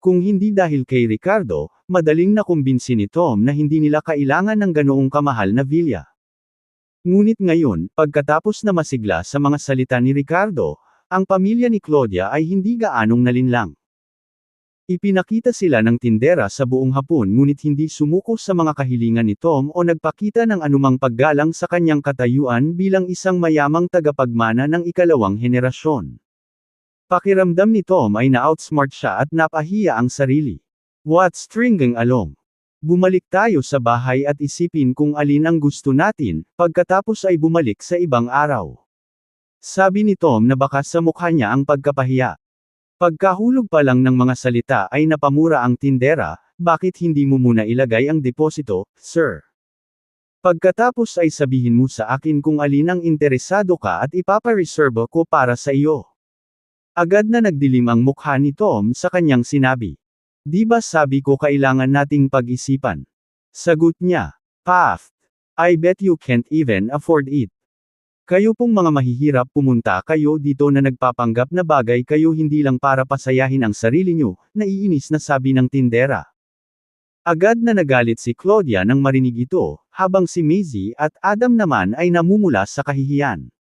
Kung hindi dahil kay Ricardo, madaling nakumbinsi ni Tom na hindi nila kailangan ng ganoong kamahal na villa. Ngunit ngayon, pagkatapos na masigla sa mga salita ni Ricardo, ang pamilya ni Claudia ay hindi gaanong nalinlang. Ipinakita sila ng tindera sa buong hapon ngunit hindi sumuko sa mga kahilingan ni Tom o nagpakita ng anumang paggalang sa kanyang katayuan bilang isang mayamang tagapagmana ng ikalawang henerasyon. Pakiramdam ni Tom ay na-outsmart siya at napahiya ang sarili. What's stringing along? Bumalik tayo sa bahay at isipin kung alin ang gusto natin, pagkatapos ay bumalik sa ibang araw. Sabi ni Tom na baka sa mukha niya ang pagkapahiya. Pagkahulog pa lang ng mga salita ay napamura ang tindera, bakit hindi mo muna ilagay ang deposito, sir? Pagkatapos ay sabihin mo sa akin kung alin ang interesado ka at ipapareserve ko para sa iyo. Agad na nagdilim ang mukha ni Tom sa kanyang sinabi. Di ba sabi ko kailangan nating pag-isipan? Sagot niya. Paft. I bet you can't even afford it. Kayo pong mga mahihirap pumunta kayo dito na nagpapanggap na bagay kayo hindi lang para pasayahin ang sarili nyo, naiinis na sabi ng tindera. Agad na nagalit si Claudia nang marinig ito, habang si Maisie at Adam naman ay namumula sa kahihiyan.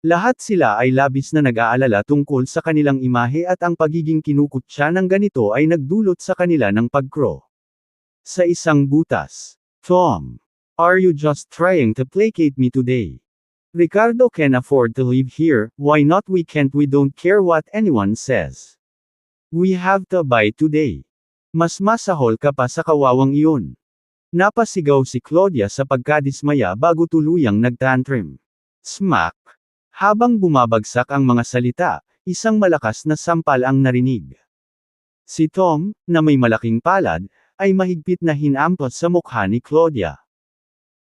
Lahat sila ay labis na nag-aalala tungkol sa kanilang imahe at ang pagiging kinukutya ng ganito ay nagdulot sa kanila ng pagkro. Sa isang butas. Tom. Are you just trying to placate me today? Ricardo can afford to live here, why not we can't? We don't care what anyone says. We have to buy today. Mas masahol ka pa sa kawawang iyon. Napasigaw si Claudia sa pagkadismaya bago tuluyang nagtantrim. Smack. Habang bumabagsak ang mga salita, isang malakas na sampal ang narinig. Si Tom, na may malaking palad, ay mahigpit na hinampot sa mukha ni Claudia.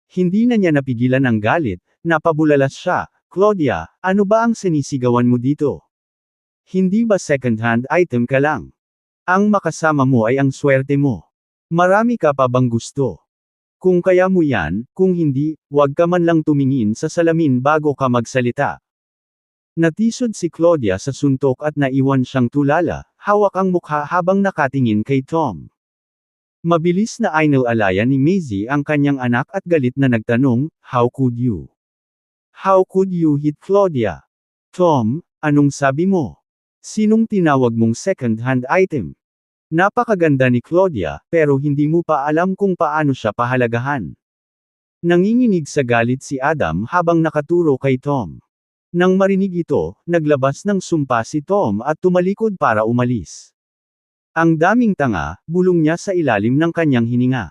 Hindi na niya napigilan ang galit, napabulalas siya, Claudia, ano ba ang sinisigawan mo dito? Hindi ba second-hand item ka lang? Ang makasama mo ay ang swerte mo. Marami ka pa bang gusto? Kung kaya mo yan, kung hindi, wag ka man lang tumingin sa salamin bago ka magsalita. Natisod si Claudia sa suntok at naiwan siyang tulala, hawak ang mukha habang nakatingin kay Tom. Mabilis na inalalayan ni Maisie ang kanyang anak at galit na nagtanong, how could you? How could you hit Claudia? Tom, anong sabi mo? Sinong tinawag mong second-hand item? Napakaganda ni Claudia, pero hindi mo pa alam kung paano siya pahalagahan. Nanginginig sa galit si Adam habang nakaturo kay Tom. Nang marinig ito, naglabas ng sumpa si Tom at tumalikod para umalis. Ang daming tanga, bulong niya sa ilalim ng kanyang hininga.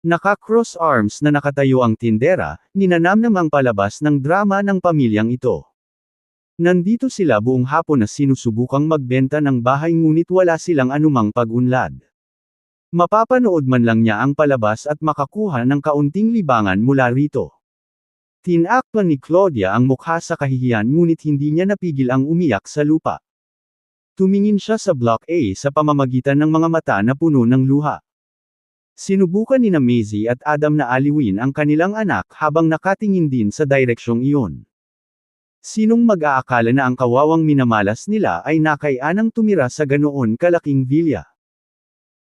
Naka-cross arms na nakatayo ang tindera, ninanamnam ang palabas ng drama ng pamilyang ito. Nandito sila buong hapon na sinusubukang magbenta ng bahay ngunit wala silang anumang pag-unlad. Mapapanood man lang niya ang palabas at makakuha ng kaunting libangan mula rito. Tinakpan ni Claudia ang mukha sa kahihiyan ngunit hindi niya napigil ang umiyak sa lupa. Tumingin siya sa Block A sa pamamagitan ng mga mata na puno ng luha. Sinubukan ni Maisie at Adam na aliwin ang kanilang anak habang nakatingin din sa direksyong iyon. Sinong mag-aakala na ang kawawang minamalas nila ay nakayanang tumira sa ganoon kalaking villa?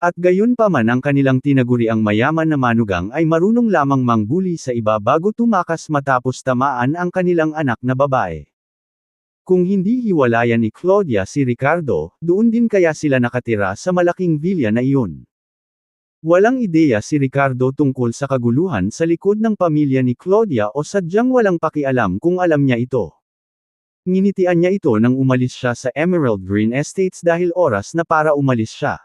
At gayon pa man ang kanilang tinaguriang mayaman na manugang ay marunong lamang mangbuli sa iba bago tumakas matapos tamaan ang kanilang anak na babae. Kung hindi hiwalayan ni Claudia si Ricardo, doon din kaya sila nakatira sa malaking villa na iyon. Walang ideya si Ricardo tungkol sa kaguluhan sa likod ng pamilya ni Claudia o sadyang walang pakialam kung alam niya ito. Nginitian niya ito nang umalis siya sa Emerald Green Estates dahil oras na para umalis siya.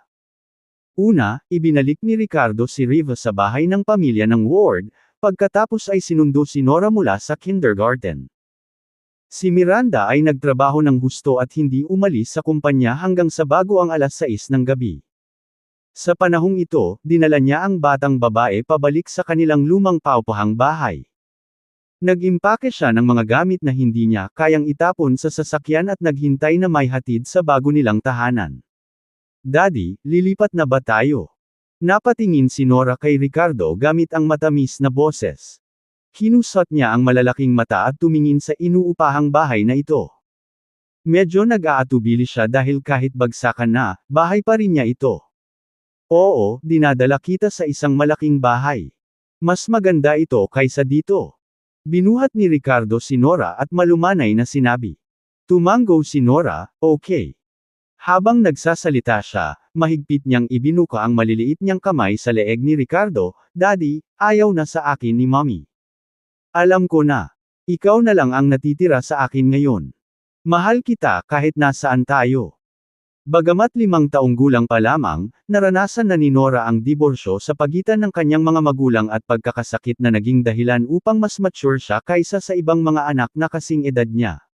Una, ibinalik ni Ricardo si Riva sa bahay ng pamilya ng Ward, pagkatapos ay sinundo si Nora mula sa kindergarten. Si Miranda ay nagtrabaho ng husto at hindi umalis sa kumpanya hanggang sa bago ang 6:00 ng gabi. Sa panahong ito, dinala niya ang batang babae pabalik sa kanilang lumang paupahang bahay. Nag-impake siya ng mga gamit na hindi niya kayang itapon sa sasakyan at naghintay na may hatid sa bago nilang tahanan. Daddy, lilipat na ba tayo? Napatingin si Nora kay Ricardo gamit ang matamis na boses. Kinusot niya ang malalaking mata at tumingin sa inuupahang bahay na ito. Medyo nag-aatubili siya dahil kahit bagsakan na, bahay pa rin niya ito. Oo, dinadala kita sa isang malaking bahay. Mas maganda ito kaysa dito. Binuhat ni Ricardo si Nora at malumanay na sinabi. Tumango si Nora, okay. Habang nagsasalita siya, mahigpit niyang ibinuka ang maliliit niyang kamay sa leeg ni Ricardo, Daddy, ayaw na sa akin ni Mommy. Alam ko na. Ikaw na lang ang natitira sa akin ngayon. Mahal kita kahit nasaan tayo. Bagamat 5 taong gulang pa lamang, naranasan na ni Nora ang diborsyo sa pagitan ng kanyang mga magulang at pagkakasakit na naging dahilan upang mas mature siya kaysa sa ibang mga anak na kasing edad niya.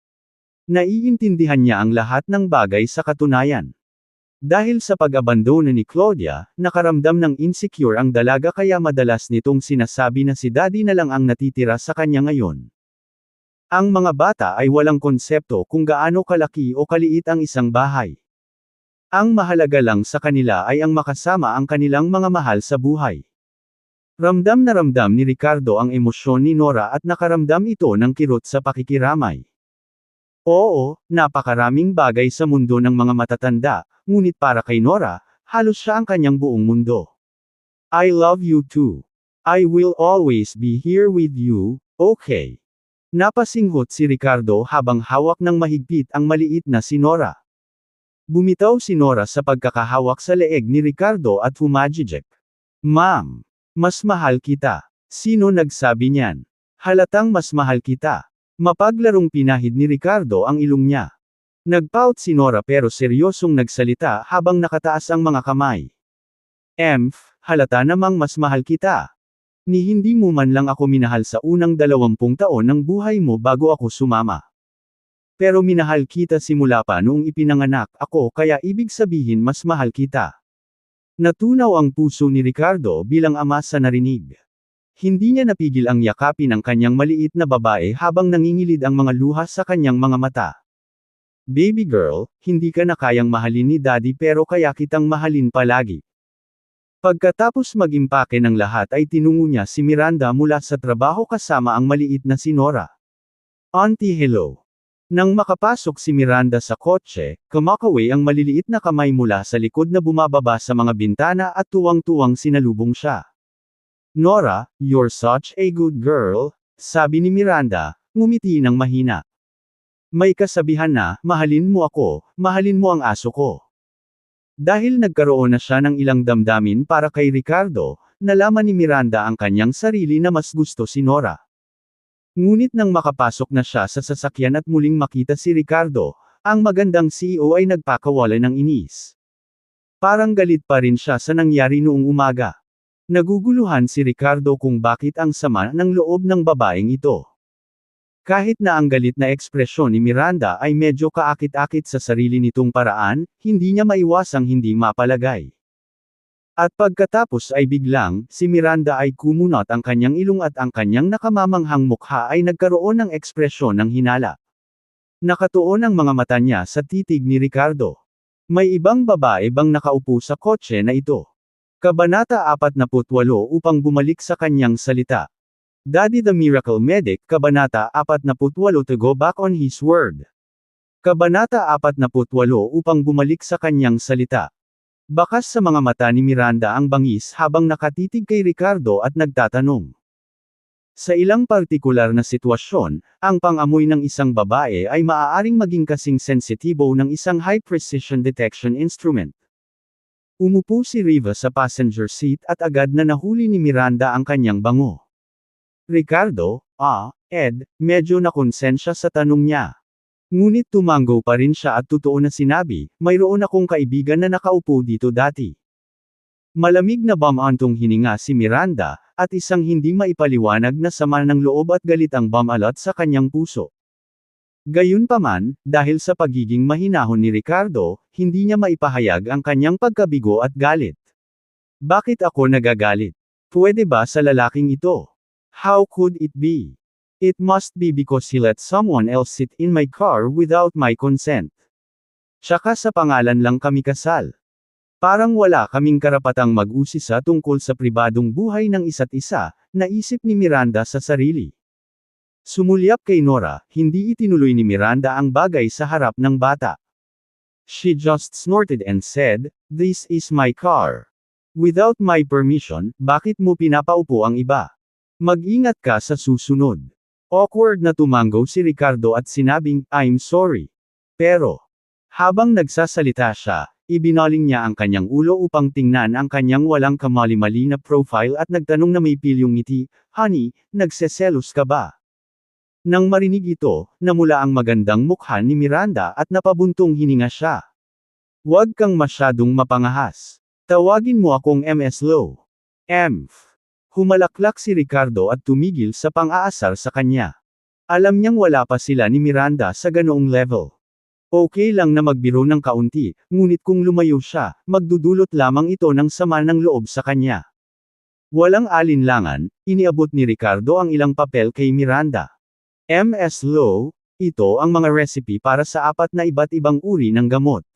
Naiintindihan niya ang lahat ng bagay sa katunayan. Dahil sa pag-abandono ni Claudia, nakaramdam ng insecure ang dalaga kaya madalas nitong sinasabi na si Daddy na lang ang natitira sa kanya ngayon. Ang mga bata ay walang konsepto kung gaano kalaki o kaliit ang isang bahay. Ang mahalaga lang sa kanila ay ang makasama ang kanilang mga mahal sa buhay. Ramdam na ramdam ni Ricardo ang emosyon ni Nora at nakaramdam ito ng kirot sa pakikiramay. Oo, napakaraming bagay sa mundo ng mga matatanda, ngunit para kay Nora, halos siya ang kanyang buong mundo. I love you too. I will always be here with you, okay? Napasinghot si Ricardo habang hawak ng mahigpit ang maliit na si Nora. Bumitaw si Nora sa pagkakahawak sa leeg ni Ricardo at humajijek. Ma'am, mas mahal kita. Sino nagsabi niyan? Halatang mas mahal kita. Mapaglarong pinahid ni Ricardo ang ilong niya. Nagpout si Nora pero seryosong nagsalita habang nakataas ang mga kamay. Halata namang mas mahal kita. Ni hindi mo man lang ako minahal sa unang 20 taon ng buhay mo bago ako sumama. Pero minahal kita simula pa noong ipinanganak ako kaya ibig sabihin mas mahal kita. Natunaw ang puso ni Ricardo bilang ama sa narinig. Hindi niya napigil ang yakapin ang kanyang maliit na babae habang nangingilid ang mga luha sa kanyang mga mata. Baby girl, hindi ka na kayang mahalin ni Daddy pero kaya kitang mahalin palagi. Pagkatapos mag-impake ng lahat ay tinungo niya si Miranda mula sa trabaho kasama ang maliit na si Nora. Auntie hello. Nang makapasok si Miranda sa kotse, kumakaway ang maliliit na kamay mula sa likod na bumababa sa mga bintana at tuwang-tuwang sinalubong siya. Nora, you're such a good girl, sabi ni Miranda, ngumiti ng mahina. May kasabihan na, mahalin mo ako, mahalin mo ang aso ko. Dahil nagkaroon na siya ng ilang damdamin para kay Ricardo, nalaman ni Miranda ang kanyang sarili na mas gusto si Nora. Ngunit nang makapasok na siya sa sasakyan at muling makita si Ricardo, ang magandang CEO ay nagpakawala ng inis. Parang galit pa rin siya sa nangyari noong umaga. Naguguluhan si Ricardo kung bakit ang sama ng loob ng babaeng ito. Kahit na ang galit na ekspresyon ni Miranda ay medyo kaakit-akit sa sarili nitong paraan, hindi niya maiwasang hindi mapalagay. At pagkatapos ay biglang, si Miranda ay kumunot ang kanyang ilong at ang kanyang nakamamanghang mukha ay nagkaroon ng ekspresyon ng hinala. Nakatuon ang mga mata niya sa titig ni Ricardo. May ibang babae bang nakaupo sa kotse na ito? Kabanata 48 upang bumalik sa kanyang salita. Daddy the Miracle Medic, Kabanata 48 to go back on his word. Kabanata 48 upang bumalik sa kanyang salita. Bakas sa mga mata ni Miranda ang bangis habang nakatitig kay Ricardo at nagtatanong. Sa ilang partikular na sitwasyon, ang pang-amoy ng isang babae ay maaaring maging kasing sensitibo ng isang high-precision detection instrument. Umupo si Riva sa passenger seat at agad na nahuli ni Miranda ang kanyang bango. Ricardo, Ed, medyo nakonsensya sa tanong niya. Ngunit tumango pa rin siya at totoo na sinabi, mayroon akong kaibigan na nakaupo dito dati. Malamig na bumantong hininga si Miranda, at isang hindi maipaliwanag na sama ng loob at galit ang bumalot sa kanyang puso. Gayunpaman, dahil sa pagiging mahinahon ni Ricardo, hindi niya maipahayag ang kanyang pagkabigo at galit. Bakit ako nagagalit? Pwede ba sa lalaking ito? How could it be? It must be because he let someone else sit in my car without my consent. Tsaka sa pangalan lang kami kasal. Parang wala kaming karapatang mag-usisa tungkol sa pribadong buhay ng isa't isa, naisip ni Miranda sa sarili. Sumulyap kay Nora, hindi itinuloy ni Miranda ang bagay sa harap ng bata. She just snorted and said, "This is my car. Without my permission, bakit mo pinapaupo ang iba? Mag-ingat ka sa susunod." Awkward na tumango si Ricardo at sinabing, "I'm sorry." Pero, habang nagsasalita siya, ibinaling niya ang kanyang ulo upang tingnan ang kanyang walang kamali-mali na profile at nagtanong na may pilyong ngiti, "Honey, nagseselos ka ba?" Nang marinig ito, namula ang magandang mukha ni Miranda at napabuntong hininga siya. "Huwag kang masyadong mapangahas. Tawagin mo akong Ms. Low." "Mf." Humalaklak si Ricardo at tumigil sa pang-aasar sa kanya. Alam niyang wala pa sila ni Miranda sa ganoong level. Okay lang na magbiro ng kaunti, ngunit kung lumayo siya, magdudulot lamang ito ng sama ng loob sa kanya. Walang alinlangan, iniabot ni Ricardo ang ilang papel kay Miranda. "Ms. Low, ito ang mga recipe para sa 4 na iba't ibang uri ng gamot.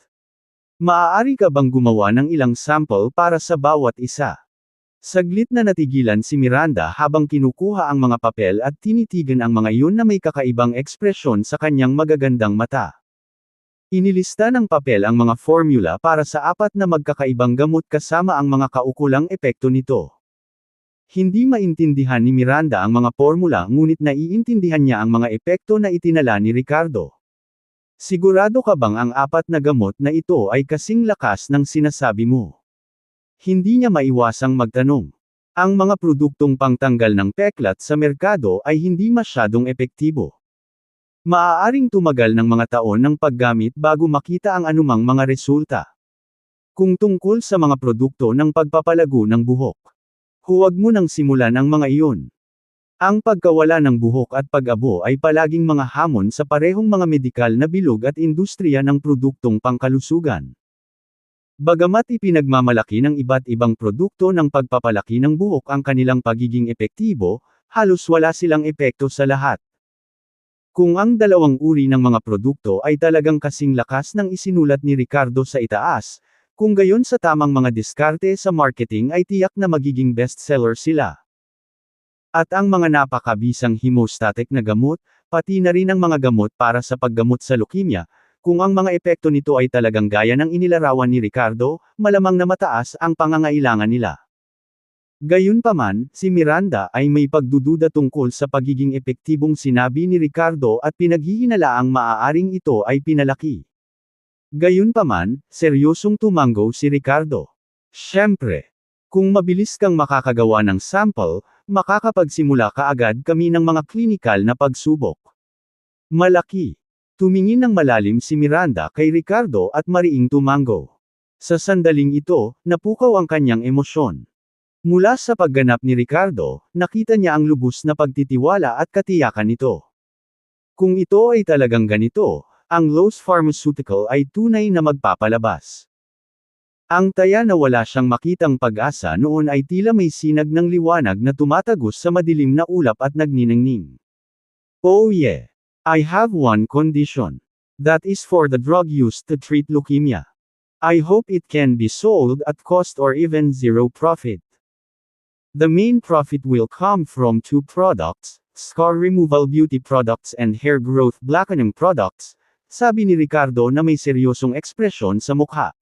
Maaari ka bang gumawa ng ilang sample para sa bawat isa?" Saglit na natigilan si Miranda habang kinukuha ang mga papel at tinitigan ang mga iyon na may kakaibang ekspresyon sa kanyang magagandang mata. Inilista ng papel ang mga formula para sa 4 na magkakaibang gamot kasama ang mga kaukulang epekto nito. Hindi maintindihan ni Miranda ang mga formula ngunit naiintindihan niya ang mga epekto na itinala ni Ricardo. Sigurado ka bang ang 4 na gamot na ito ay kasing lakas ng sinasabi mo? Hindi niya maiwasang magtanong. Ang mga produktong pangtanggal ng peklat sa merkado ay hindi masyadong epektibo. Maaaring tumagal ng mga taon ng paggamit bago makita ang anumang mga resulta. Kung tungkol sa mga produkto ng pagpapalago ng buhok, huwag mo nang simulan ang mga iyon. Ang pagkawala ng buhok at pag-abo ay palaging mga hamon sa parehong mga medikal na bilog at industriya ng produktong pangkalusugan. Bagamat ipinagmamalaki ng iba't ibang produkto ng pagpapalaki ng buhok ang kanilang pagiging epektibo, halos wala silang epekto sa lahat. Kung ang dalawang uri ng mga produkto ay talagang kasing lakas ng isinulat ni Ricardo sa itaas, kung gayon sa tamang mga diskarte sa marketing ay tiyak na magiging bestseller sila. At ang mga napakabisang hemostatic na gamot, pati na rin ang mga gamot para sa paggamot sa leukemia, kung ang mga epekto nito ay talagang gaya ng inilarawan ni Ricardo, malamang na mataas ang pangangailangan nila. Gayunpaman, si Miranda ay may pagdududa tungkol sa pagiging epektibong sinabi ni Ricardo at pinaghihinalaang maaaring ito ay pinalaki. Gayunpaman, seryosong tumango si Ricardo. Siyempre, kung mabilis kang makakagawa ng sample, makakapagsimula ka agad kami ng mga klinikal na pagsubok. Malaki. Tumingin ng malalim si Miranda kay Ricardo at mariing tumango. Sa sandaling ito, napukaw ang kanyang emosyon. Mula sa pagganap ni Ricardo, nakita niya ang lubos na pagtitiwala at katiyakan nito. Kung ito ay talagang ganito, ang Lowe's Pharmaceutical ay tunay na magpapalabas. Ang taya na wala siyang makitang pag-asa noon ay tila may sinag ng liwanag na tumatagos sa madilim na ulap at nagniningning. Oh yeah. I have one condition. That is for the drug used to treat leukemia. I hope it can be sold at cost or even zero profit. The main profit will come from two products, scar removal beauty products and hair growth blackening products, sabi ni Ricardo na may seryosong ekspresyon sa mukha.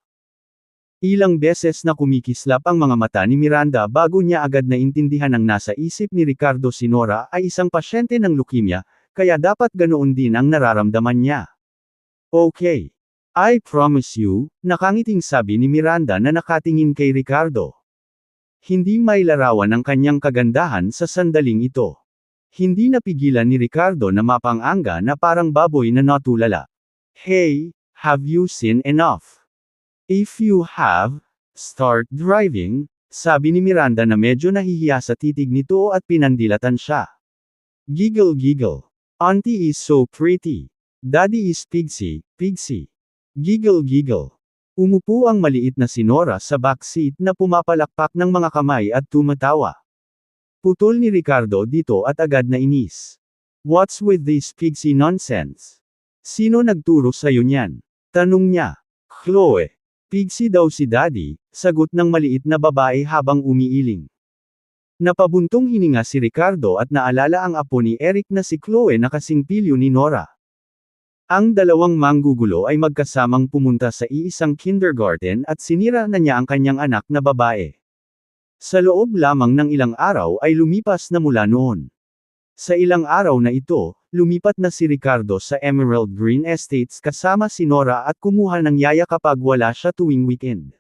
Ilang beses na kumikislap ang mga mata ni Miranda bago niya agad na intindihan ang nasa isip ni Ricardo si Nora ay isang pasyente ng leukemia, kaya dapat ganoon din ang nararamdaman niya. Okay. I promise you, nakangiting sabi ni Miranda na nakatingin kay Ricardo. Hindi may larawan ang kanyang kagandahan sa sandaling ito. Hindi napigilan ni Ricardo na mapang-anga na parang baboy na natulala. Hey, have you seen enough? If you have, start driving, sabi ni Miranda na medyo nahihiya sa titig nito at pinandilatan siya. Giggle giggle. Auntie is so pretty. Daddy is pigsy, pigsy. Giggle giggle. Umupo ang maliit na si Nora sa backseat na pumapalakpak ng mga kamay at tumatawa. Putol ni Ricardo dito at agad na inis. What's with this pigsy nonsense? Sino nagturo sa'yo niyan? Tanong niya. Chloe. Pigsy daw si Daddy, sagot ng maliit na babae habang umiiling. Napabuntong hininga si Ricardo at naalala ang apo ni Eric na si Chloe na kasing pilyo ni Nora. Ang dalawang manggugulo ay magkasamang pumunta sa iisang kindergarten at sinira na niya ang kanyang anak na babae. Sa loob lamang ng ilang araw ay lumipas na mula noon. Sa ilang araw na ito, lumipat na si Ricardo sa Emerald Green Estates kasama si Nora at kumuha ng yaya kapag wala siya tuwing weekend.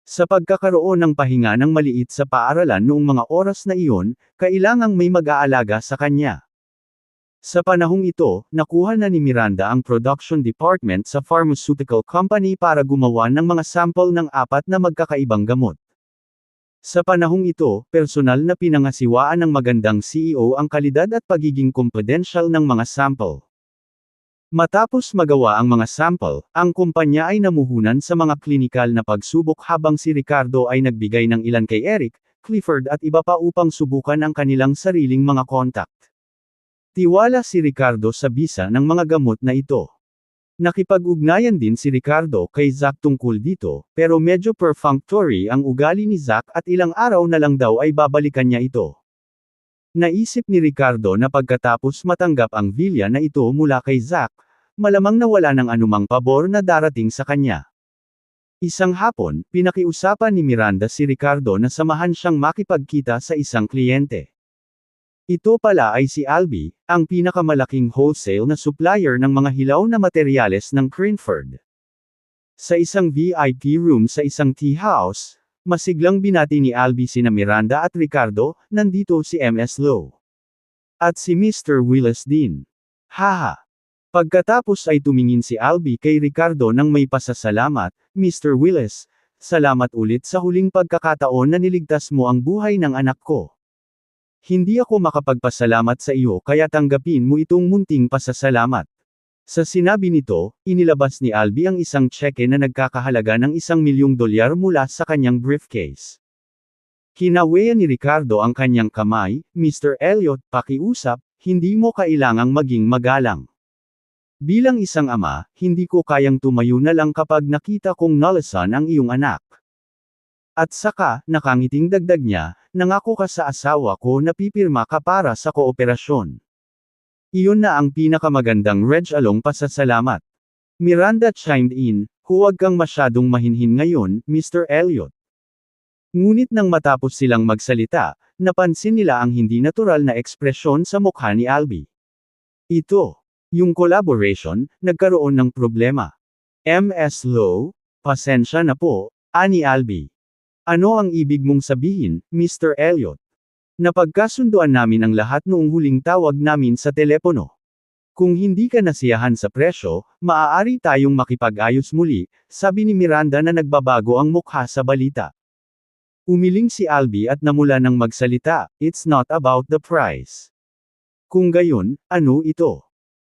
Sa pagkakaroon ng pahinga ng maliit sa paaralan noong mga oras na iyon, kailangang may mag-aalaga sa kanya. Sa panahong ito, nakuha na ni Miranda ang production department sa pharmaceutical company para gumawa ng mga sample ng 4 na magkakaibang gamot. Sa panahong ito, personal na pinangasiwaan ng magandang CEO ang kalidad at pagiging confidential ng mga sample. Matapos magawa ang mga sample, ang kumpanya ay namuhunan sa mga klinikal na pagsubok habang si Ricardo ay nagbigay ng ilan kay Eric, Clifford at iba pa upang subukan ang kanilang sariling mga contact. Tiwala si Ricardo sa bisa ng mga gamot na ito. Nakipag-ugnayan din si Ricardo kay Zack tungkol dito, pero medyo perfunctory ang ugali ni Zack at ilang araw na lang daw ay babalikan niya ito. Naisip ni Ricardo na pagkatapos matanggap ang vilya na ito mula kay Zack, malamang na wala ng anumang pabor na darating sa kanya. Isang hapon, pinakiusapan ni Miranda si Ricardo na samahan siyang makipagkita sa isang kliyente. Ito pala ay si Albie, ang pinakamalaking wholesale na supplier ng mga hilaw na materyales ng Cranford. Sa isang VIP room sa isang tea house, masiglang binati ni Albie sina Miranda at Ricardo, nandito si Ms. Lowe. At si Mr. Willis din. Haha. Pagkatapos ay tumingin si Albie kay Ricardo nang may pasasalamat, Mr. Willis, salamat ulit sa huling pagkakataon na niligtas mo ang buhay ng anak ko. Hindi ako makapagpasalamat sa iyo kaya tanggapin mo itong munting pasasalamat. Sa sinabi nito, inilabas ni Albie ang isang tseke na nagkakahalaga ng $1,000,000 mula sa kanyang briefcase. Kinaweya ni Ricardo ang kanyang kamay, Mr. Elliot, pakiusap, hindi mo kailangang maging magalang. Bilang isang ama, hindi ko kayang tumayo na lang kapag nakita kong nalasan ang iyong anak. At saka, nakangiting dagdag niya, nangako ka sa asawa ko na pipirma ka para sa kooperasyon. Iyon na ang pinakamagandang reg-along pasasalamat. Miranda chimed in, huwag kang masyadong mahinhin ngayon, Mr. Elliot. Ngunit nang matapos silang magsalita, napansin nila ang hindi natural na ekspresyon sa mukha ni Albie. Ito, yung collaboration, nagkaroon ng problema. Ms. Lowe, pasensya na po, ani Albie. Ano ang ibig mong sabihin, Mr. Elliot? Napagkasunduan namin ang lahat noong huling tawag namin sa telepono. Kung hindi ka nasiyahan sa presyo, maaari tayong makipag-ayos muli, sabi ni Miranda na nagbabago ang mukha sa balita. Umiling si Albie at namula ng magsalita, it's not about the price. Kung gayon, ano ito?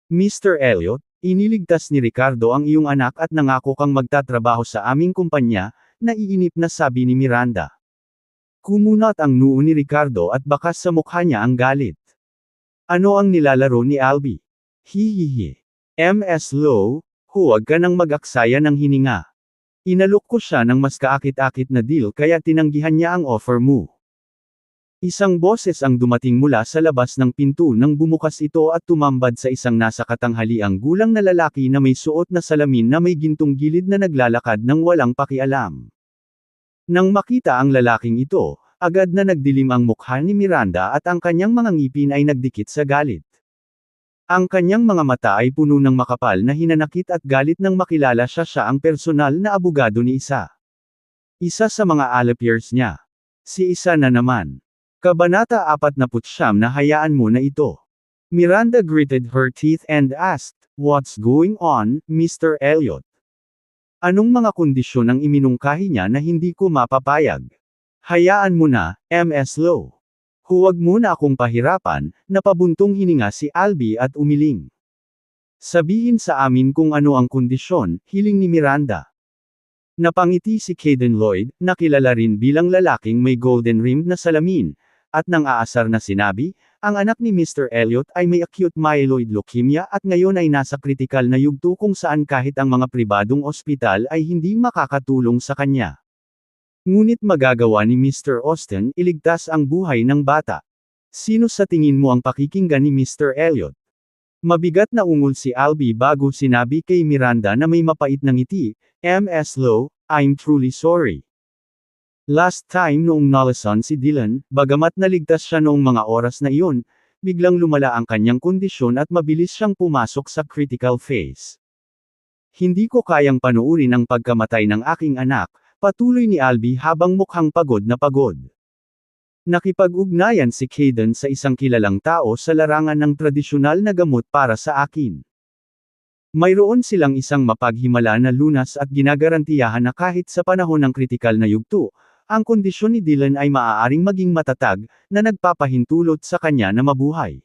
Mr. Elliot, iniligtas ni Ricardo ang iyong anak at nangako kang magtatrabaho sa aming kumpanya, naiinip na sabi ni Miranda. Kumunat ang noo ni Ricardo at bakas sa mukha niya ang galit. Ano ang nilalaro ni Albie? Hihihi. Ms. Low, huwag ka nang mag-aksaya ng hininga. Inalok ko siya ng mas kaakit-akit na deal kaya tinanggihan niya ang offer mo. Isang boses ang dumating mula sa labas ng pinto nang bumukas ito at tumambad sa isang nasa katanghaliang gulang na lalaki na may suot na salamin na may gintong gilid na naglalakad ng walang pakialam. Nang makita ang lalaking ito, agad na nagdilim ang mukha ni Miranda at ang kanyang mga ngipin ay nagdikit sa galit. Ang kanyang mga mata ay puno ng makapal na hinanakit at galit nang makilala siya ang personal na abogado ni Isa. Isa sa mga allipiers niya. Si Isa na naman. Kabanata 49 na hayaan mo na ito. Miranda gritted her teeth and asked, "What's going on, Mr. Elliot? Anong mga kondisyon ang iminungkahi niya na hindi ko mapapayag? Hayaan mo na, Ms. Low. Huwag mo na akong pahirapan," napabuntong hininga si Albie at umiling. Sabihin sa amin kung ano ang kondisyon, hiling ni Miranda. Napangiti si Caden Lloyd, na kilala rin bilang lalaking may golden-rimmed na salamin, at nang aasar na sinabi, ang anak ni Mr. Elliot ay may acute myeloid leukemia at ngayon ay nasa kritikal na yugto kung saan kahit ang mga pribadong ospital ay hindi makakatulong sa kanya. Ngunit magagawa ni Mr. Austin iligtas ang buhay ng bata. Sino sa tingin mo ang pakikinggan ni Mr. Elliot? Mabigat na ungol si Albie bago sinabi kay Miranda na may mapait na ngiti, "Ms. Low, I'm truly sorry. Last time noong nalasan si Dylan, bagamat naligtas siya noong mga oras na iyon, biglang lumala ang kanyang kondisyon at mabilis siyang pumasok sa critical phase. Hindi ko kayang panuurin ang pagkamatay ng aking anak," patuloy ni Albie habang mukhang pagod na pagod. Nakipag-ugnayan si Caden sa isang kilalang tao sa larangan ng tradisyonal na gamot para sa akin. Mayroon silang isang mapaghimala na lunas at ginagarantiyahan na kahit sa panahon ng kritikal na yugto, ang kondisyon ni Dylan ay maaaring maging matatag, na nagpapahintulot sa kanya na mabuhay.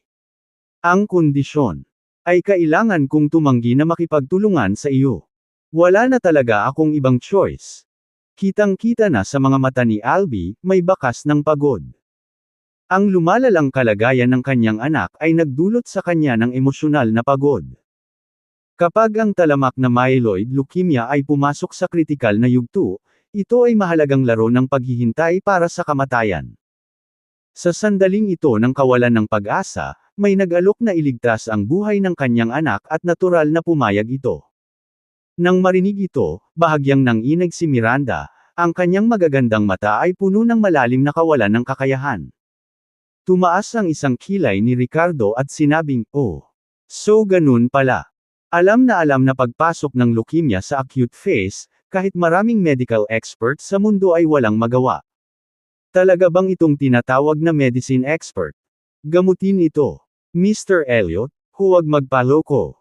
Ang kondisyon ay kailangan kong tumanggi na makipagtulungan sa iyo. Wala na talaga akong ibang choice. Kitang-kita na sa mga mata ni Albie, may bakas ng pagod. Ang lumalalang kalagayan ng kanyang anak ay nagdulot sa kanya ng emosyonal na pagod. Kapag ang talamak na myeloid leukemia ay pumasok sa kritikal na yugto, ito ay mahalagang laro ng paghihintay para sa kamatayan. Sa sandaling ito ng kawalan ng pag-asa, may nag-alok na iligtas ang buhay ng kanyang anak at natural na pumayag ito. Nang marinig ito, bahagyang nanginig si Miranda, ang kanyang magagandang mata ay puno ng malalim na kawalan ng kakayahan. Tumaas ang isang kilay ni Ricardo at sinabing, "Oh. So ganun pala. Alam na pagpasok ng leukemia sa acute phase, kahit maraming medical experts sa mundo ay walang magawa. Talaga bang itong tinatawag na medicine expert? Gamutin ito. Mr. Elliot, huwag magpaloko."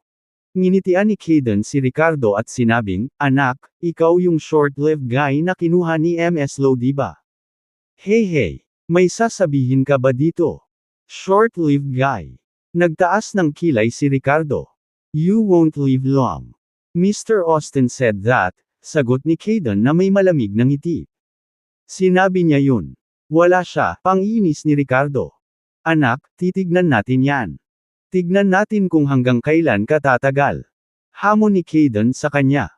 Nginitian ni Caden si Ricardo at sinabing, "Anak, ikaw yung short-lived guy na kinuha ni Ms. Low diba? Hey, may sasabihin ka ba dito? Short-lived guy." Nagtaas ng kilay si Ricardo. "You won't live long. Mr. Austin said that," sagot ni Caden na may malamig na ngiti. Sinabi niya yun. Wala siya, pang-iinis ni Ricardo. "Anak, titignan natin yan. Tignan natin kung hanggang kailan ka tatagal." Hamon ni Caden sa kanya.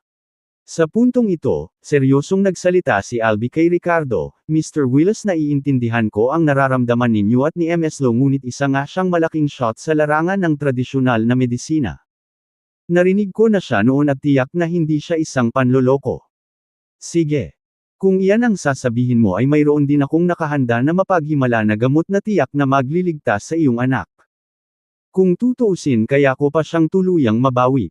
Sa puntong ito, seryosong nagsalita si Albie kay Ricardo, "Mr. Willis, naiintindihan ko ang nararamdaman ninyo at ni Ms. Low, ngunit isa nga siyang malaking shot sa larangan ng tradisyonal na medisina. Narinig ko na siya noon at tiyak na hindi siya isang panloloko. Sige. Kung iyan ang sasabihin mo ay mayroon din akong nakahanda na mapaghimala na gamot na tiyak na magliligtas sa iyong anak. Kung tutuusin kaya ko pa siyang tuluyang mabawi.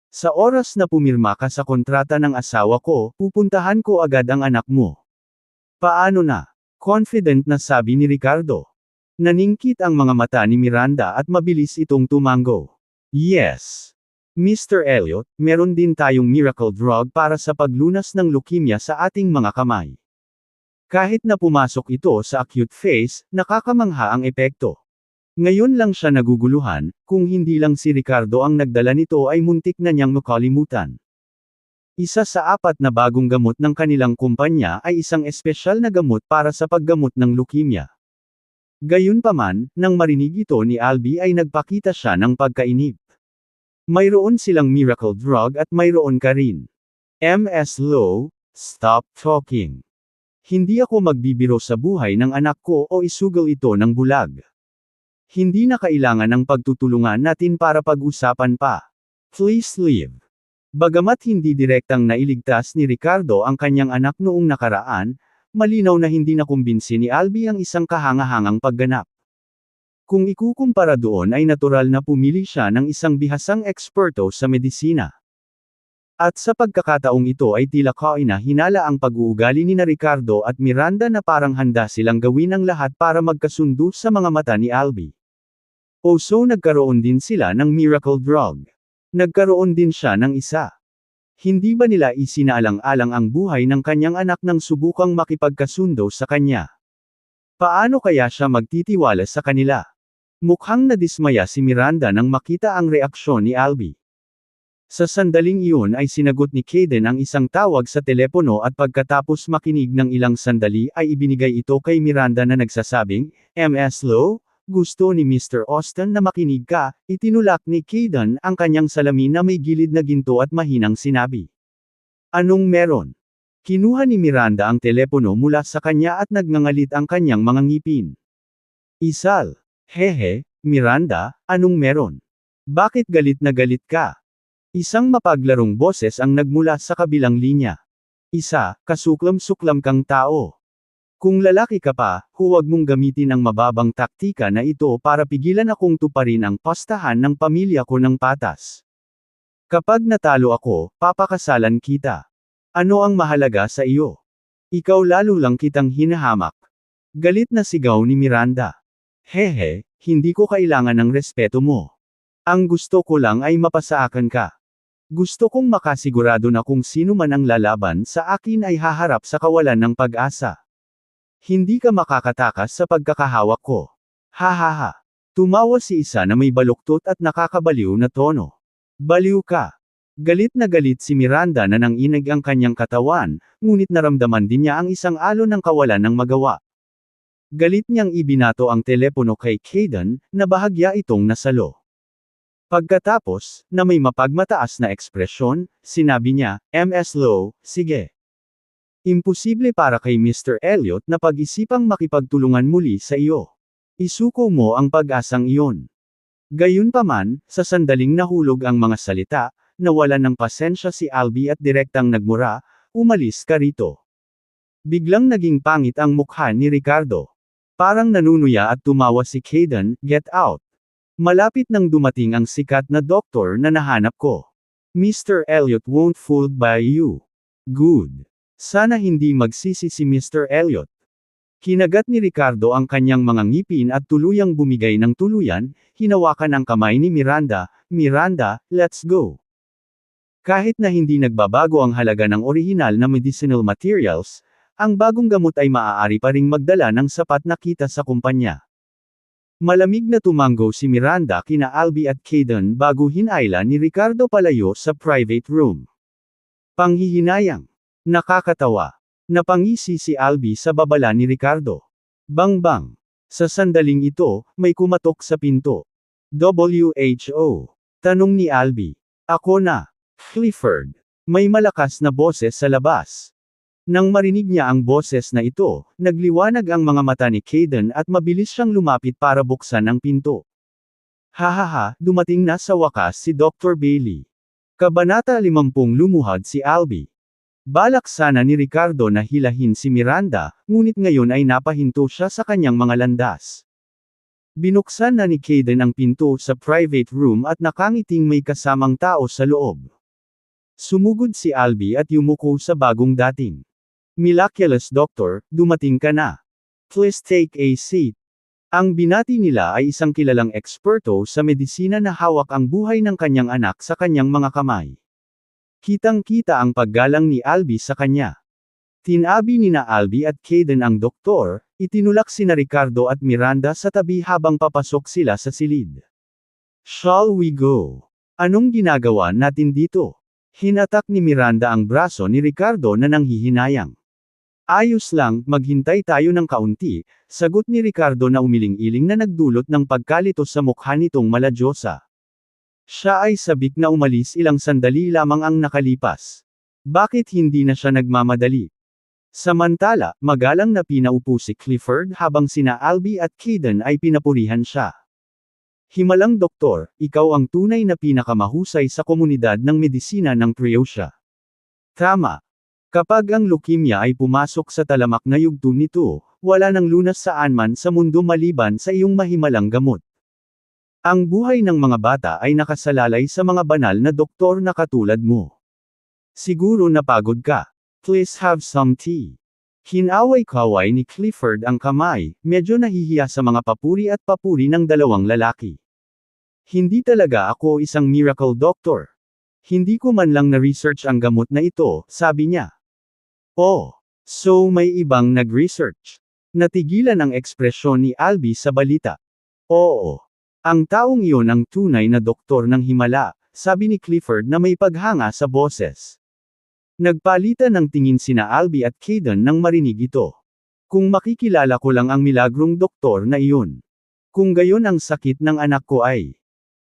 Sa oras na pumirma ka sa kontrata ng asawa ko, pupuntahan ko agad ang anak mo." "Paano na?" Confident na sabi ni Ricardo. Naningkit ang mga mata ni Miranda at mabilis itong tumango. "Yes. Mr. Elliot, meron din tayong miracle drug para sa paglunas ng leukemia sa ating mga kamay. Kahit na pumasok ito sa acute phase, nakakamangha ang epekto." Ngayon lang siya naguguluhan, kung hindi lang si Ricardo ang nagdala nito ay muntik na niyang makalimutan. Isa sa 4 na bagong gamot ng kanilang kumpanya ay isang espesyal na gamot para sa paggamot ng leukemia. Gayunpaman, nang marinig ito ni Albie ay nagpakita siya ng pagkainip. Mayroon silang miracle drug at mayroon ka rin. Ms. Low, stop talking. Hindi ako magbibiro sa buhay ng anak ko o isugal ito ng bulag. Hindi na kailangan ng pagtutulungan natin para pag-usapan pa. Please leave. Bagamat hindi direktang nailigtas ni Ricardo ang kanyang anak noong nakaraan, malinaw na hindi nakumbinsi ni Albie ang isang kahangahangang pagganap. Kung ikukumpara doon ay natural na pumili siya ng isang bihasang eksperto sa medisina. At sa pagkakataong ito ay tila hinala ang pag-uugali ni Ricardo at Miranda na parang handa silang gawin ang lahat para magkasundo sa mga mata ni Albie. So nagkaroon din sila ng miracle drug. Nagkaroon din siya ng isa. Hindi ba nila isinaalang-alang ang buhay ng kanyang anak nang subukang makipagkasundo sa kanya? Paano kaya siya magtitiwala sa kanila? Mukhang nadismaya si Miranda nang makita ang reaksyon ni Albie. Sa sandaling iyon ay sinagot ni Kayden ang isang tawag sa telepono at pagkatapos makinig ng ilang sandali ay ibinigay ito kay Miranda na nagsasabing, Ms. Low, gusto ni Mr. Austin na makinig ka, itinulak ni Kayden ang kanyang salamin na may gilid na ginto at mahinang sinabi. Anong meron? Kinuha ni Miranda ang telepono mula sa kanya at nagngangalit ang kanyang mga ngipin. Isal. Hehe, Miranda, anong meron? Bakit galit na galit ka? Isang mapaglarong boses ang nagmula sa kabilang linya. Isa, kasuklam-suklam kang tao. Kung lalaki ka pa, huwag mong gamitin ang mababang taktika na ito para pigilan akong tuparin ang pastahan ng pamilya ko ng patas. Kapag natalo ako, papakasalan kita. Ano ang mahalaga sa iyo? Ikaw lalo lang kitang hinahamak. Galit na sigaw ni Miranda. Hehe, hindi ko kailangan ng respeto mo. Ang gusto ko lang ay mapasaakan ka. Gusto kong makasigurado na kung sino man ang lalaban sa akin ay haharap sa kawalan ng pag-asa. Hindi ka makakatakas sa pagkakahawak ko. Ha. Tumawa si isa na may baluktot at nakakabaliw na tono. Baliw ka. Galit na galit si Miranda na nanginig ang kanyang katawan, ngunit naramdaman din niya ang isang alon ng kawalan ng magawa. Galit niyang ibinato ang telepono kay Kayden, na bahagya itong nasalo. Pagkatapos, na may mapagmataas na ekspresyon, sinabi niya, Ms. Low, sige. Imposible para kay Mr. Elliot na pag-isipang makipagtulungan muli sa iyo. Isuko mo ang pag-asang iyon. Gayunpaman, sa sandaling nahulog ang mga salita, nawalan ng pasensya si Albie at direktang nagmura, umalis ka rito. Biglang naging pangit ang mukha ni Ricardo. Parang nanunuya at tumawa si Kayden, get out. Malapit nang dumating ang sikat na doktor na nahanap ko. Mr. Elliot won't fooled by you. Good. Sana hindi magsisi si Mr. Elliot. Kinagat ni Ricardo ang kanyang mga ngipin at tuluyang bumigay ng tuluyan, hinawakan ang kamay ni Miranda, Miranda, let's go. Kahit na hindi nagbabago ang halaga ng orihinal na medicinal materials, ang bagong gamot ay maaari pa ring magdala ng sapat na kita sa kumpanya. Malamig na tumango si Miranda kina Albie at Kayden bago hinayla ni Ricardo palayo sa private room. Panghihinayang. Nakakatawa. Napangisi si Albie sa babala ni Ricardo. Bang. Sa sandaling ito, may kumatok sa pinto. WHO. Tanong ni Albie. Ako na. Clifford. May malakas na boses sa labas. Nang marinig niya ang boses na ito, nagliwanag ang mga mata ni Kayden at mabilis siyang lumapit para buksan ang pinto. Hahaha, dumating na sa wakas si Dr. Bailey. Kabanata 50 lumuhad si Albie. Balak sana ni Ricardo na hilahin si Miranda, ngunit ngayon ay napahinto siya sa kanyang mga landas. Binuksan na ni Kayden ang pinto sa private room at nakangiting may kasamang tao sa loob. Sumugod si Albie at yumuko sa bagong dating. Miraculous Doctor, dumating ka na. Please take a seat. Ang binati nila ay isang kilalang eksperto sa medisina na hawak ang buhay ng kanyang anak sa kanyang mga kamay. Kitang-kita ang paggalang ni Albie sa kanya. Tinabi nina Albie at Kayden ang doktor, itinulak sina Ricardo at Miranda sa tabi habang papasok sila sa silid. Shall we go? Anong ginagawa natin dito? Hinatak ni Miranda ang braso ni Ricardo na nanghihinayang. Ayos lang, maghintay tayo ng kaunti, sagot ni Ricardo na umiling-iling na nagdulot ng pagkalito sa mukha nitong maladyosa. Siya ay sabik na umalis ilang sandali lamang ang nakalipas. Bakit hindi na siya nagmamadali? Samantala, magalang na pinaupo si Clifford habang sina Albie at Caden ay pinapurihan siya. Himalang doktor, ikaw ang tunay na pinakamahusay sa komunidad ng medisina ng Croatia. Tama. Kapag ang leukemia ay pumasok sa talamak na yugto nito, wala nang lunas saan man sa mundo maliban sa iyong mahimalang gamot. Ang buhay ng mga bata ay nakasalalay sa mga banal na doktor na katulad mo. Siguro napagod ka. Please have some tea. Hinaway-kaway ni Clifford ang kamay, medyo nahihiya sa mga papuri at papuri ng dalawang lalaki. Hindi talaga ako isang miracle doctor. Hindi ko man lang na-research ang gamot na ito, sabi niya. Oh, so may ibang nag-research. Natigilan ang ekspresyon ni Albie sa balita. Oo. Ang taong iyon ang tunay na doktor ng himala, sabi ni Clifford na may paghanga sa boses. Nagpalitan ng tingin sina Albie at Caden nang marinig ito. Kung makikilala ko lang ang milagrong doktor na iyon. Kung gayon ang sakit ng anak ko ay.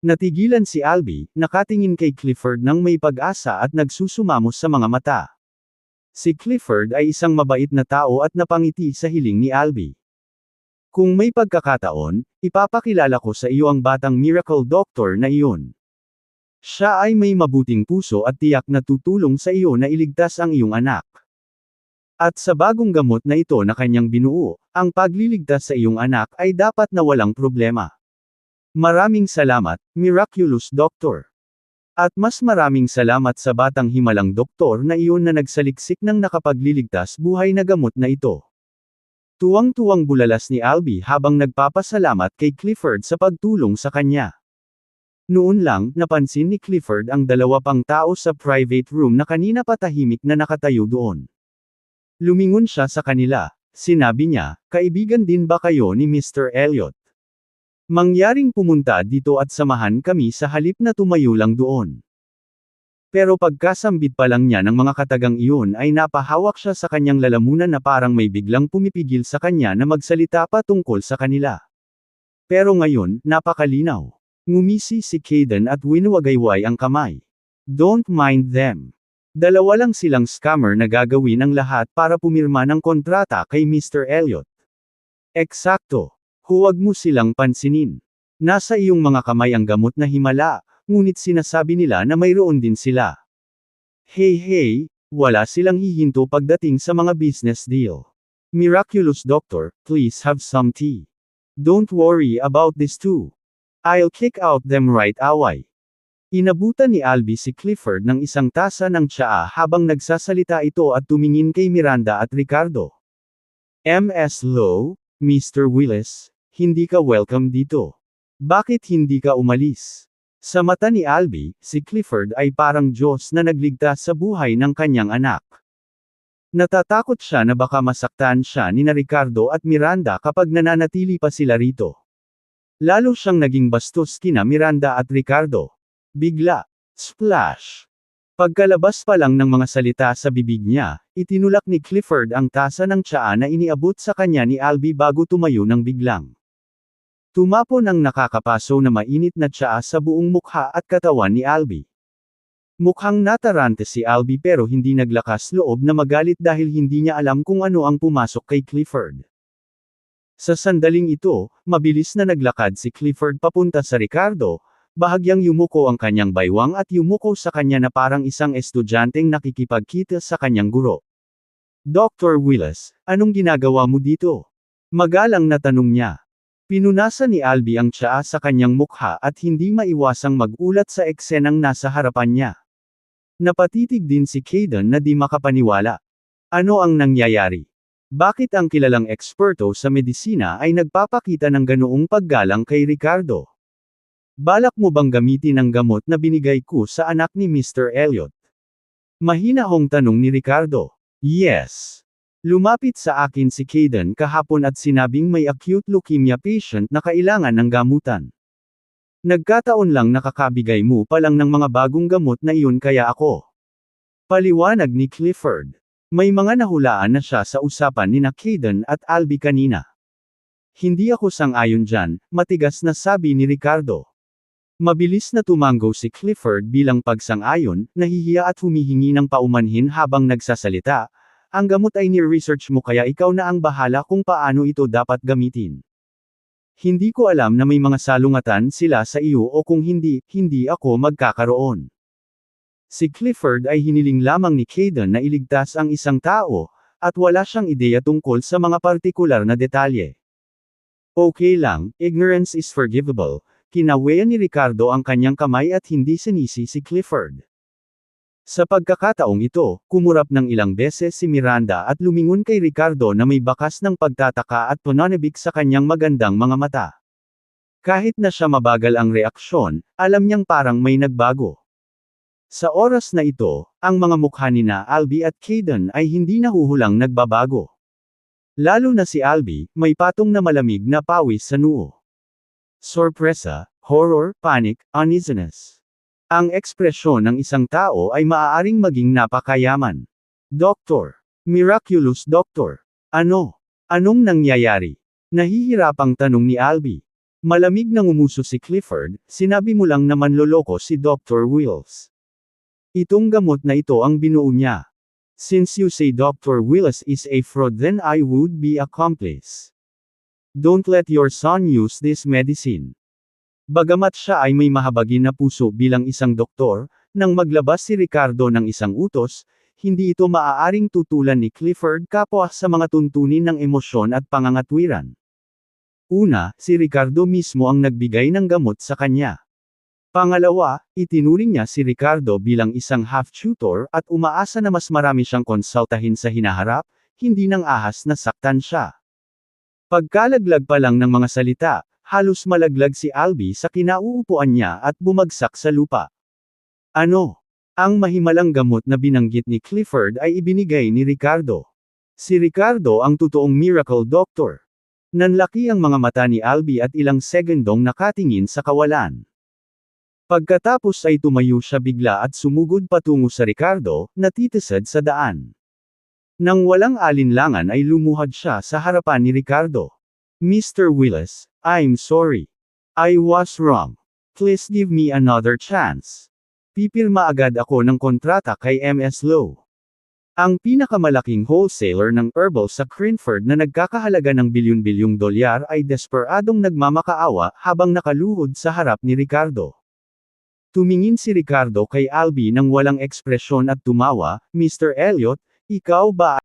Natigilan si Albie, nakatingin kay Clifford nang may pag-asa at nagsusumamos sa mga mata. Si Clifford ay isang mabait na tao at napangiti sa hiling ni Albie. Kung may pagkakataon, ipapakilala ko sa iyo ang batang miracle doctor na iyon. Siya ay may mabuting puso at tiyak na tutulong sa iyo na iligtas ang iyong anak. At sa bagong gamot na ito na kanyang binuo, ang pagliligtas sa iyong anak ay dapat na walang problema. Maraming salamat, miraculous doctor. At mas maraming salamat sa batang himalang doktor na iyon na nagsaliksik ng nakapagliligtas buhay na gamot na ito. Tuwang-tuwang bulalas ni Albie habang nagpapasalamat kay Clifford sa pagtulong sa kanya. Noon lang, napansin ni Clifford ang dalawa pang tao sa private room na kanina pa tahimik na nakatayo doon. Lumingon siya sa kanila, sinabi niya, kaibigan din ba kayo ni Mr. Elliot? Mangyaring pumunta dito at samahan kami sa halip na tumayo lang doon. Pero pagkasambit pa lang niya ng mga katagang iyon ay napahawak siya sa kanyang lalamunan na parang may biglang pumipigil sa kanya na magsalita pa tungkol sa kanila. Pero ngayon, napakalinaw. Ngumisi si Caden at winuwagayway ang kamay. Don't mind them. Dalawa lang silang scammer na gagawin ang lahat para pumirma ng kontrata kay Mr. Elliot. Eksakto. Huwag mo silang pansinin. Nasa iyong mga kamay ang gamot na himala, ngunit sinasabi nila na mayroon din sila. Hey, wala silang hihinto pagdating sa mga business deal. Miraculous doctor, please have some tea. Don't worry about this too. I'll kick out them right away. Inabutan ni Albie si Clifford ng isang tasa ng tsaa habang nagsasalita ito at tumingin kay Miranda at Ricardo. Ms. Lowe, Mr. Willis, hindi ka welcome dito. Bakit hindi ka umalis? Sa mata ni Albie, si Clifford ay parang Diyos na nagligtas sa buhay ng kanyang anak. Natatakot siya na baka masaktan siya ni Ricardo at Miranda kapag nananatili pa sila rito. Lalo siyang naging bastos kina Miranda at Ricardo. Bigla, splash! Pagkalabas pa lang ng mga salita sa bibig niya, itinulak ni Clifford ang tasa ng tsaa na iniabot sa kanya ni Albie bago tumayo ng biglang. Tumapon ang nakakapaso na mainit na tsaa sa buong mukha at katawan ni Albie. Mukhang natarante si Albie pero hindi naglakas loob na magalit dahil hindi niya alam kung ano ang pumasok kay Clifford. Sa sandaling ito, mabilis na naglakad si Clifford papunta sa Ricardo, bahagyang yumuko ang kanyang baywang at yumuko sa kanya na parang isang estudyanteng nakikipagkita sa kanyang guro. Dr. Willis, anong ginagawa mo dito? Magalang na tanong niya. Pinunasan ni Albie ang tsaa sa kanyang mukha at hindi maiwasang magulat sa eksenang nasa harapan niya. Napatitig din si Caden na di makapaniwala. Ano ang nangyayari? Bakit ang kilalang eksperto sa medisina ay nagpapakita ng ganoong paggalang kay Ricardo? Balak mo bang gamitin ang gamot na binigay ko sa anak ni Mr. Elliot? Mahinahong tanong ni Ricardo. Yes. Lumapit sa akin si Caden kahapon at sinabing may acute leukemia patient na kailangan ng gamutan. Nagkataon lang nakakabigay mo pa lang ng mga bagong gamot na iyon kaya ako. Paliwanag ni Clifford. May mga nahulaan na siya sa usapan nina Kayden at Albie kanina. Hindi ako sang-ayon dyan, matigas na sabi ni Ricardo. Mabilis na tumango si Clifford bilang pagsang-ayon, nahihiya at humihingi ng paumanhin habang nagsasalita. Ang gamot ay ni-research mo kaya ikaw na ang bahala kung paano ito dapat gamitin. Hindi ko alam na may mga salungatan sila sa iyo o kung hindi ako magkakaroon. Si Clifford ay hiniling lamang ni Kayden na iligtas ang isang tao, at wala siyang ideya tungkol sa mga partikular na detalye. Okay lang, ignorance is forgivable, kinawean ni Ricardo ang kanyang kamay at hindi sinisi si Clifford. Sa pagkakataong ito, kumurap ng ilang beses si Miranda at lumingon kay Ricardo na may bakas ng pagtataka at pananabik sa kanyang magandang mga mata. Kahit na siya mabagal ang reaksyon, alam niyang parang may nagbago. Sa oras na ito, ang mga mukha nina Albie at Kayden ay hindi nahuhulang nagbabago. Lalo na si Albie, may patong na malamig na pawis sa noo. Sorpresa, horror, panic, uneasiness. Ang ekspresyon ng isang tao ay maaaring maging napakayaman. Doktor. Miraculous Doctor. Ano? Anong nangyayari? Nahihirapang tanong ni Albie. Malamig na ngumuso si Clifford, sinabi mo lang na manloloko si Dr. Wills. Itong gamot na ito ang binuo niya. Since you say Dr. Wills is a fraud then I would be accomplice. Don't let your son use this medicine. Bagamat siya ay may mahabagin na puso bilang isang doktor, nang maglabas si Ricardo ng isang utos, hindi ito maaaring tutulan ni Clifford kapwa sa mga tuntunin ng emosyon at pangangatwiran. Una, si Ricardo mismo ang nagbigay ng gamot sa kanya. Pangalawa, itinuring niya si Ricardo bilang isang half-tutor at umaasa na mas marami siyang konsultahin sa hinaharap, hindi nang ahas na saktan siya. Pagkalaglag pa lang ng mga salita, halos malaglag si Albie sa kinauupuan niya at bumagsak sa lupa. Ano? Ang mahimalang gamot na binanggit ni Clifford ay ibinigay ni Ricardo. Si Ricardo ang totoong miracle doctor. Nanlaki ang mga mata ni Albie at ilang segundong nakatingin sa kawalan. Pagkatapos ay tumayo siya bigla at sumugod patungo sa Ricardo, natitisad sa daan. Nang walang alinlangan ay lumuhad siya sa harapan ni Ricardo. Mr. Willis, I'm sorry. I was wrong. Please give me another chance. Pipirma agad ako ng kontrata kay MS Lowe. Ang pinakamalaking wholesaler ng herbal sa Cranford na nagkakahalaga ng bilyon-bilyong dolyar ay desperadong nagmamakaawa habang nakaluhod sa harap ni Ricardo. Tumingin si Ricardo kay Albie nang walang ekspresyon at tumawa, Mr. Elliot, ikaw ba